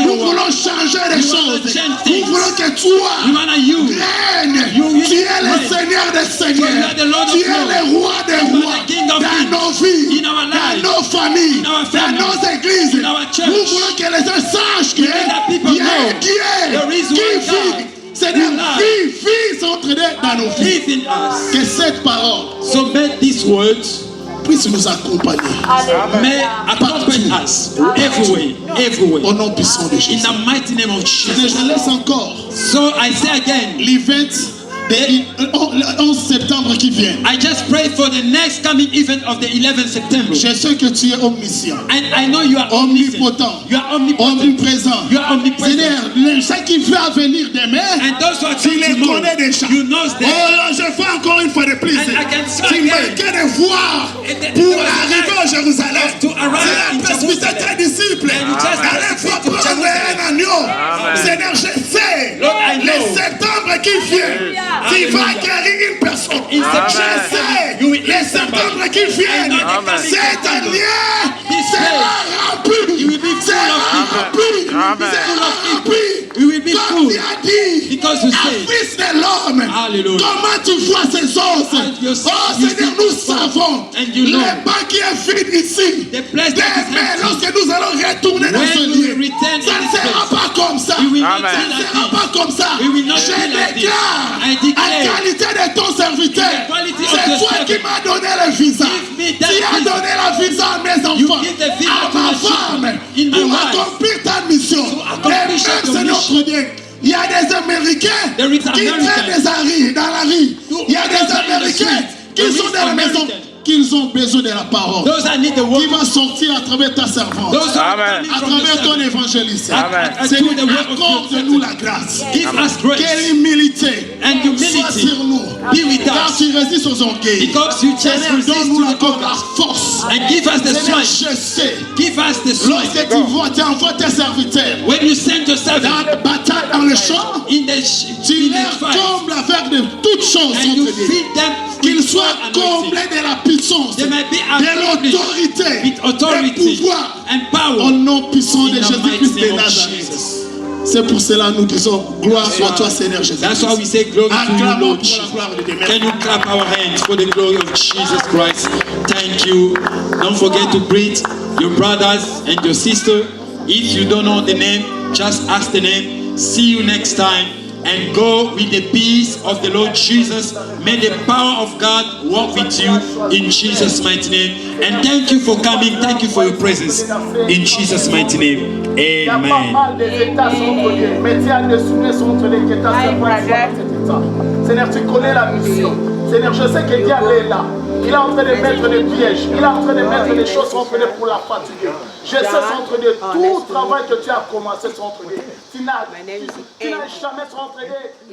Nous Iowa. voulons changer les We want to choses. change Nous things. voulons que toi We want to you. règnes. You Tu es le reign. Seigneur des For you seigneurs. are the Lord of Tu es lords. le roi des You are rois. the King of Dans kings. nos vies, In our dans lives. nos familles, In our dans families. nos églises. In our church. Nous voulons que les gens sachent qu'il We need that people y a un know Dieu there is qui one vit. God Seigneur, who lives. vie s'entraîner dans nos vies. Live in us. Que cette parole So may these words puisse nous accompagner. may accompany us everywhere. Au nom puissant de In Jésus. the mighty name of Seigneur, Jesus. je laisse encore So I say again, l'event le 11 septembre qui vient. I just pray for the next coming event of the 11th September. Je sais que tu es omniscient, And I know you are omniscient. omnipotent, You are omnipotent. omniprésent. You are omnipresent. Seigneur, ce qui va venir demain, And those who are tu coming les tomorrow, connais déjà. you know them. Oh, je fais encore une fois de plus. And I can say Tu again. manquais de voir And the- pour there was a arriver night à Jérusalem. to arrive C'est in la presbytère Jerusalem. tes disciples. And you just Allez, have to faut speak to prendre Jerusalem. un agneau. Seigneur, je sais. Lord, I Le know. septembre qui vient, tu vas guérir une personne. In September, Je sais. you will Le heal somebody. septembre qui vient, I know the coming cette September. année This sera remplie. You will be full Sera of people. remplie. Amen. Sera remplie. We will be Comme full. tu as dit, Because you un say, fils de l'homme. Hallelujah. Comment tu vois ces os? And you see- Oh you Seigneur, see nous the savons. and you know. Le banc qui est vide ici. The place that is Demain, empty. lorsque nous allons retourner dans When ce we lieu, will return ça in ne this sera place, pas comme ça. we will not Ça be ne like sera this. pas comme ça. We will not Je be like this. déclare I declare en qualité de ton serviteur. the quality of C'est your toi qui servant. m'as donné le visa. Give me that Tu as visa. donné la visa à mes You enfants, give the visa à to ma my children, femme, in my pour wife, accomplir ta mission. accomplish Et même, your c'est mission. notre Dieu. Il y a des Américains There is qui Americans. traînent dans la rue. Il y a des Those are in the Américains street. qui There sont is dans la maison, Americans. qu'ils ont besoin de la parole. Those that need the Qui word. va sortir à travers ta servante, Those who are Amen. coming à from the travers ton servant. évangéliste. Amen. Seigneur, Through the word of your accorde-nous la grâce. Give us grace Quelle humilité and soit humility. sur nous. Be with Car us. tu résistes aux orgueils. Because you just Seigneur, resist donne-nous to the encore la conquerors. force. And give us the Seigneur, strength. je sais, Give us the lorsque strength. tu envoies tes serviteurs When you send your dans servant la bataille, dans le champ, in the tu in the leur fight, combles avec de toutes choses and you entre eux. feed them Qu'ils with soient anointing. comblés de la puissance, They may be de accomplished l'autorité, with authority du pouvoir, and au power nom puissant de in the Jésus-Christ mighty de name of Nazareth. Jesus. C'est pour cela que nous disons gloire soit toi, Seigneur Jésus. That's why we say glory to you, Acclamons Lord pour la Jesus. gloire de Dieu. Can you clap our hands for the glory of Jesus Christ? Thank you. Don't forget to greet your brothers and your sister. If you don't know the name, just ask the name. See you next time. And go with the peace of the Lord Jesus. May the power of God walk with you in Jesus' mighty name. And thank you for coming. Thank you for your presence. In Jesus' mighty name. Il y a pas Amen. mal des États sont reliés. Métiers à dessous sont entre les États. Seigneur, tu connais la mission. Seigneur, je sais que le diable est là. Il est en train de mettre des pièges. Il est en train de mettre des choses entre les pour la fatiguer. Je sais entre les tout le travail que tu as commencé entre les. Tu n'as jamais entre les.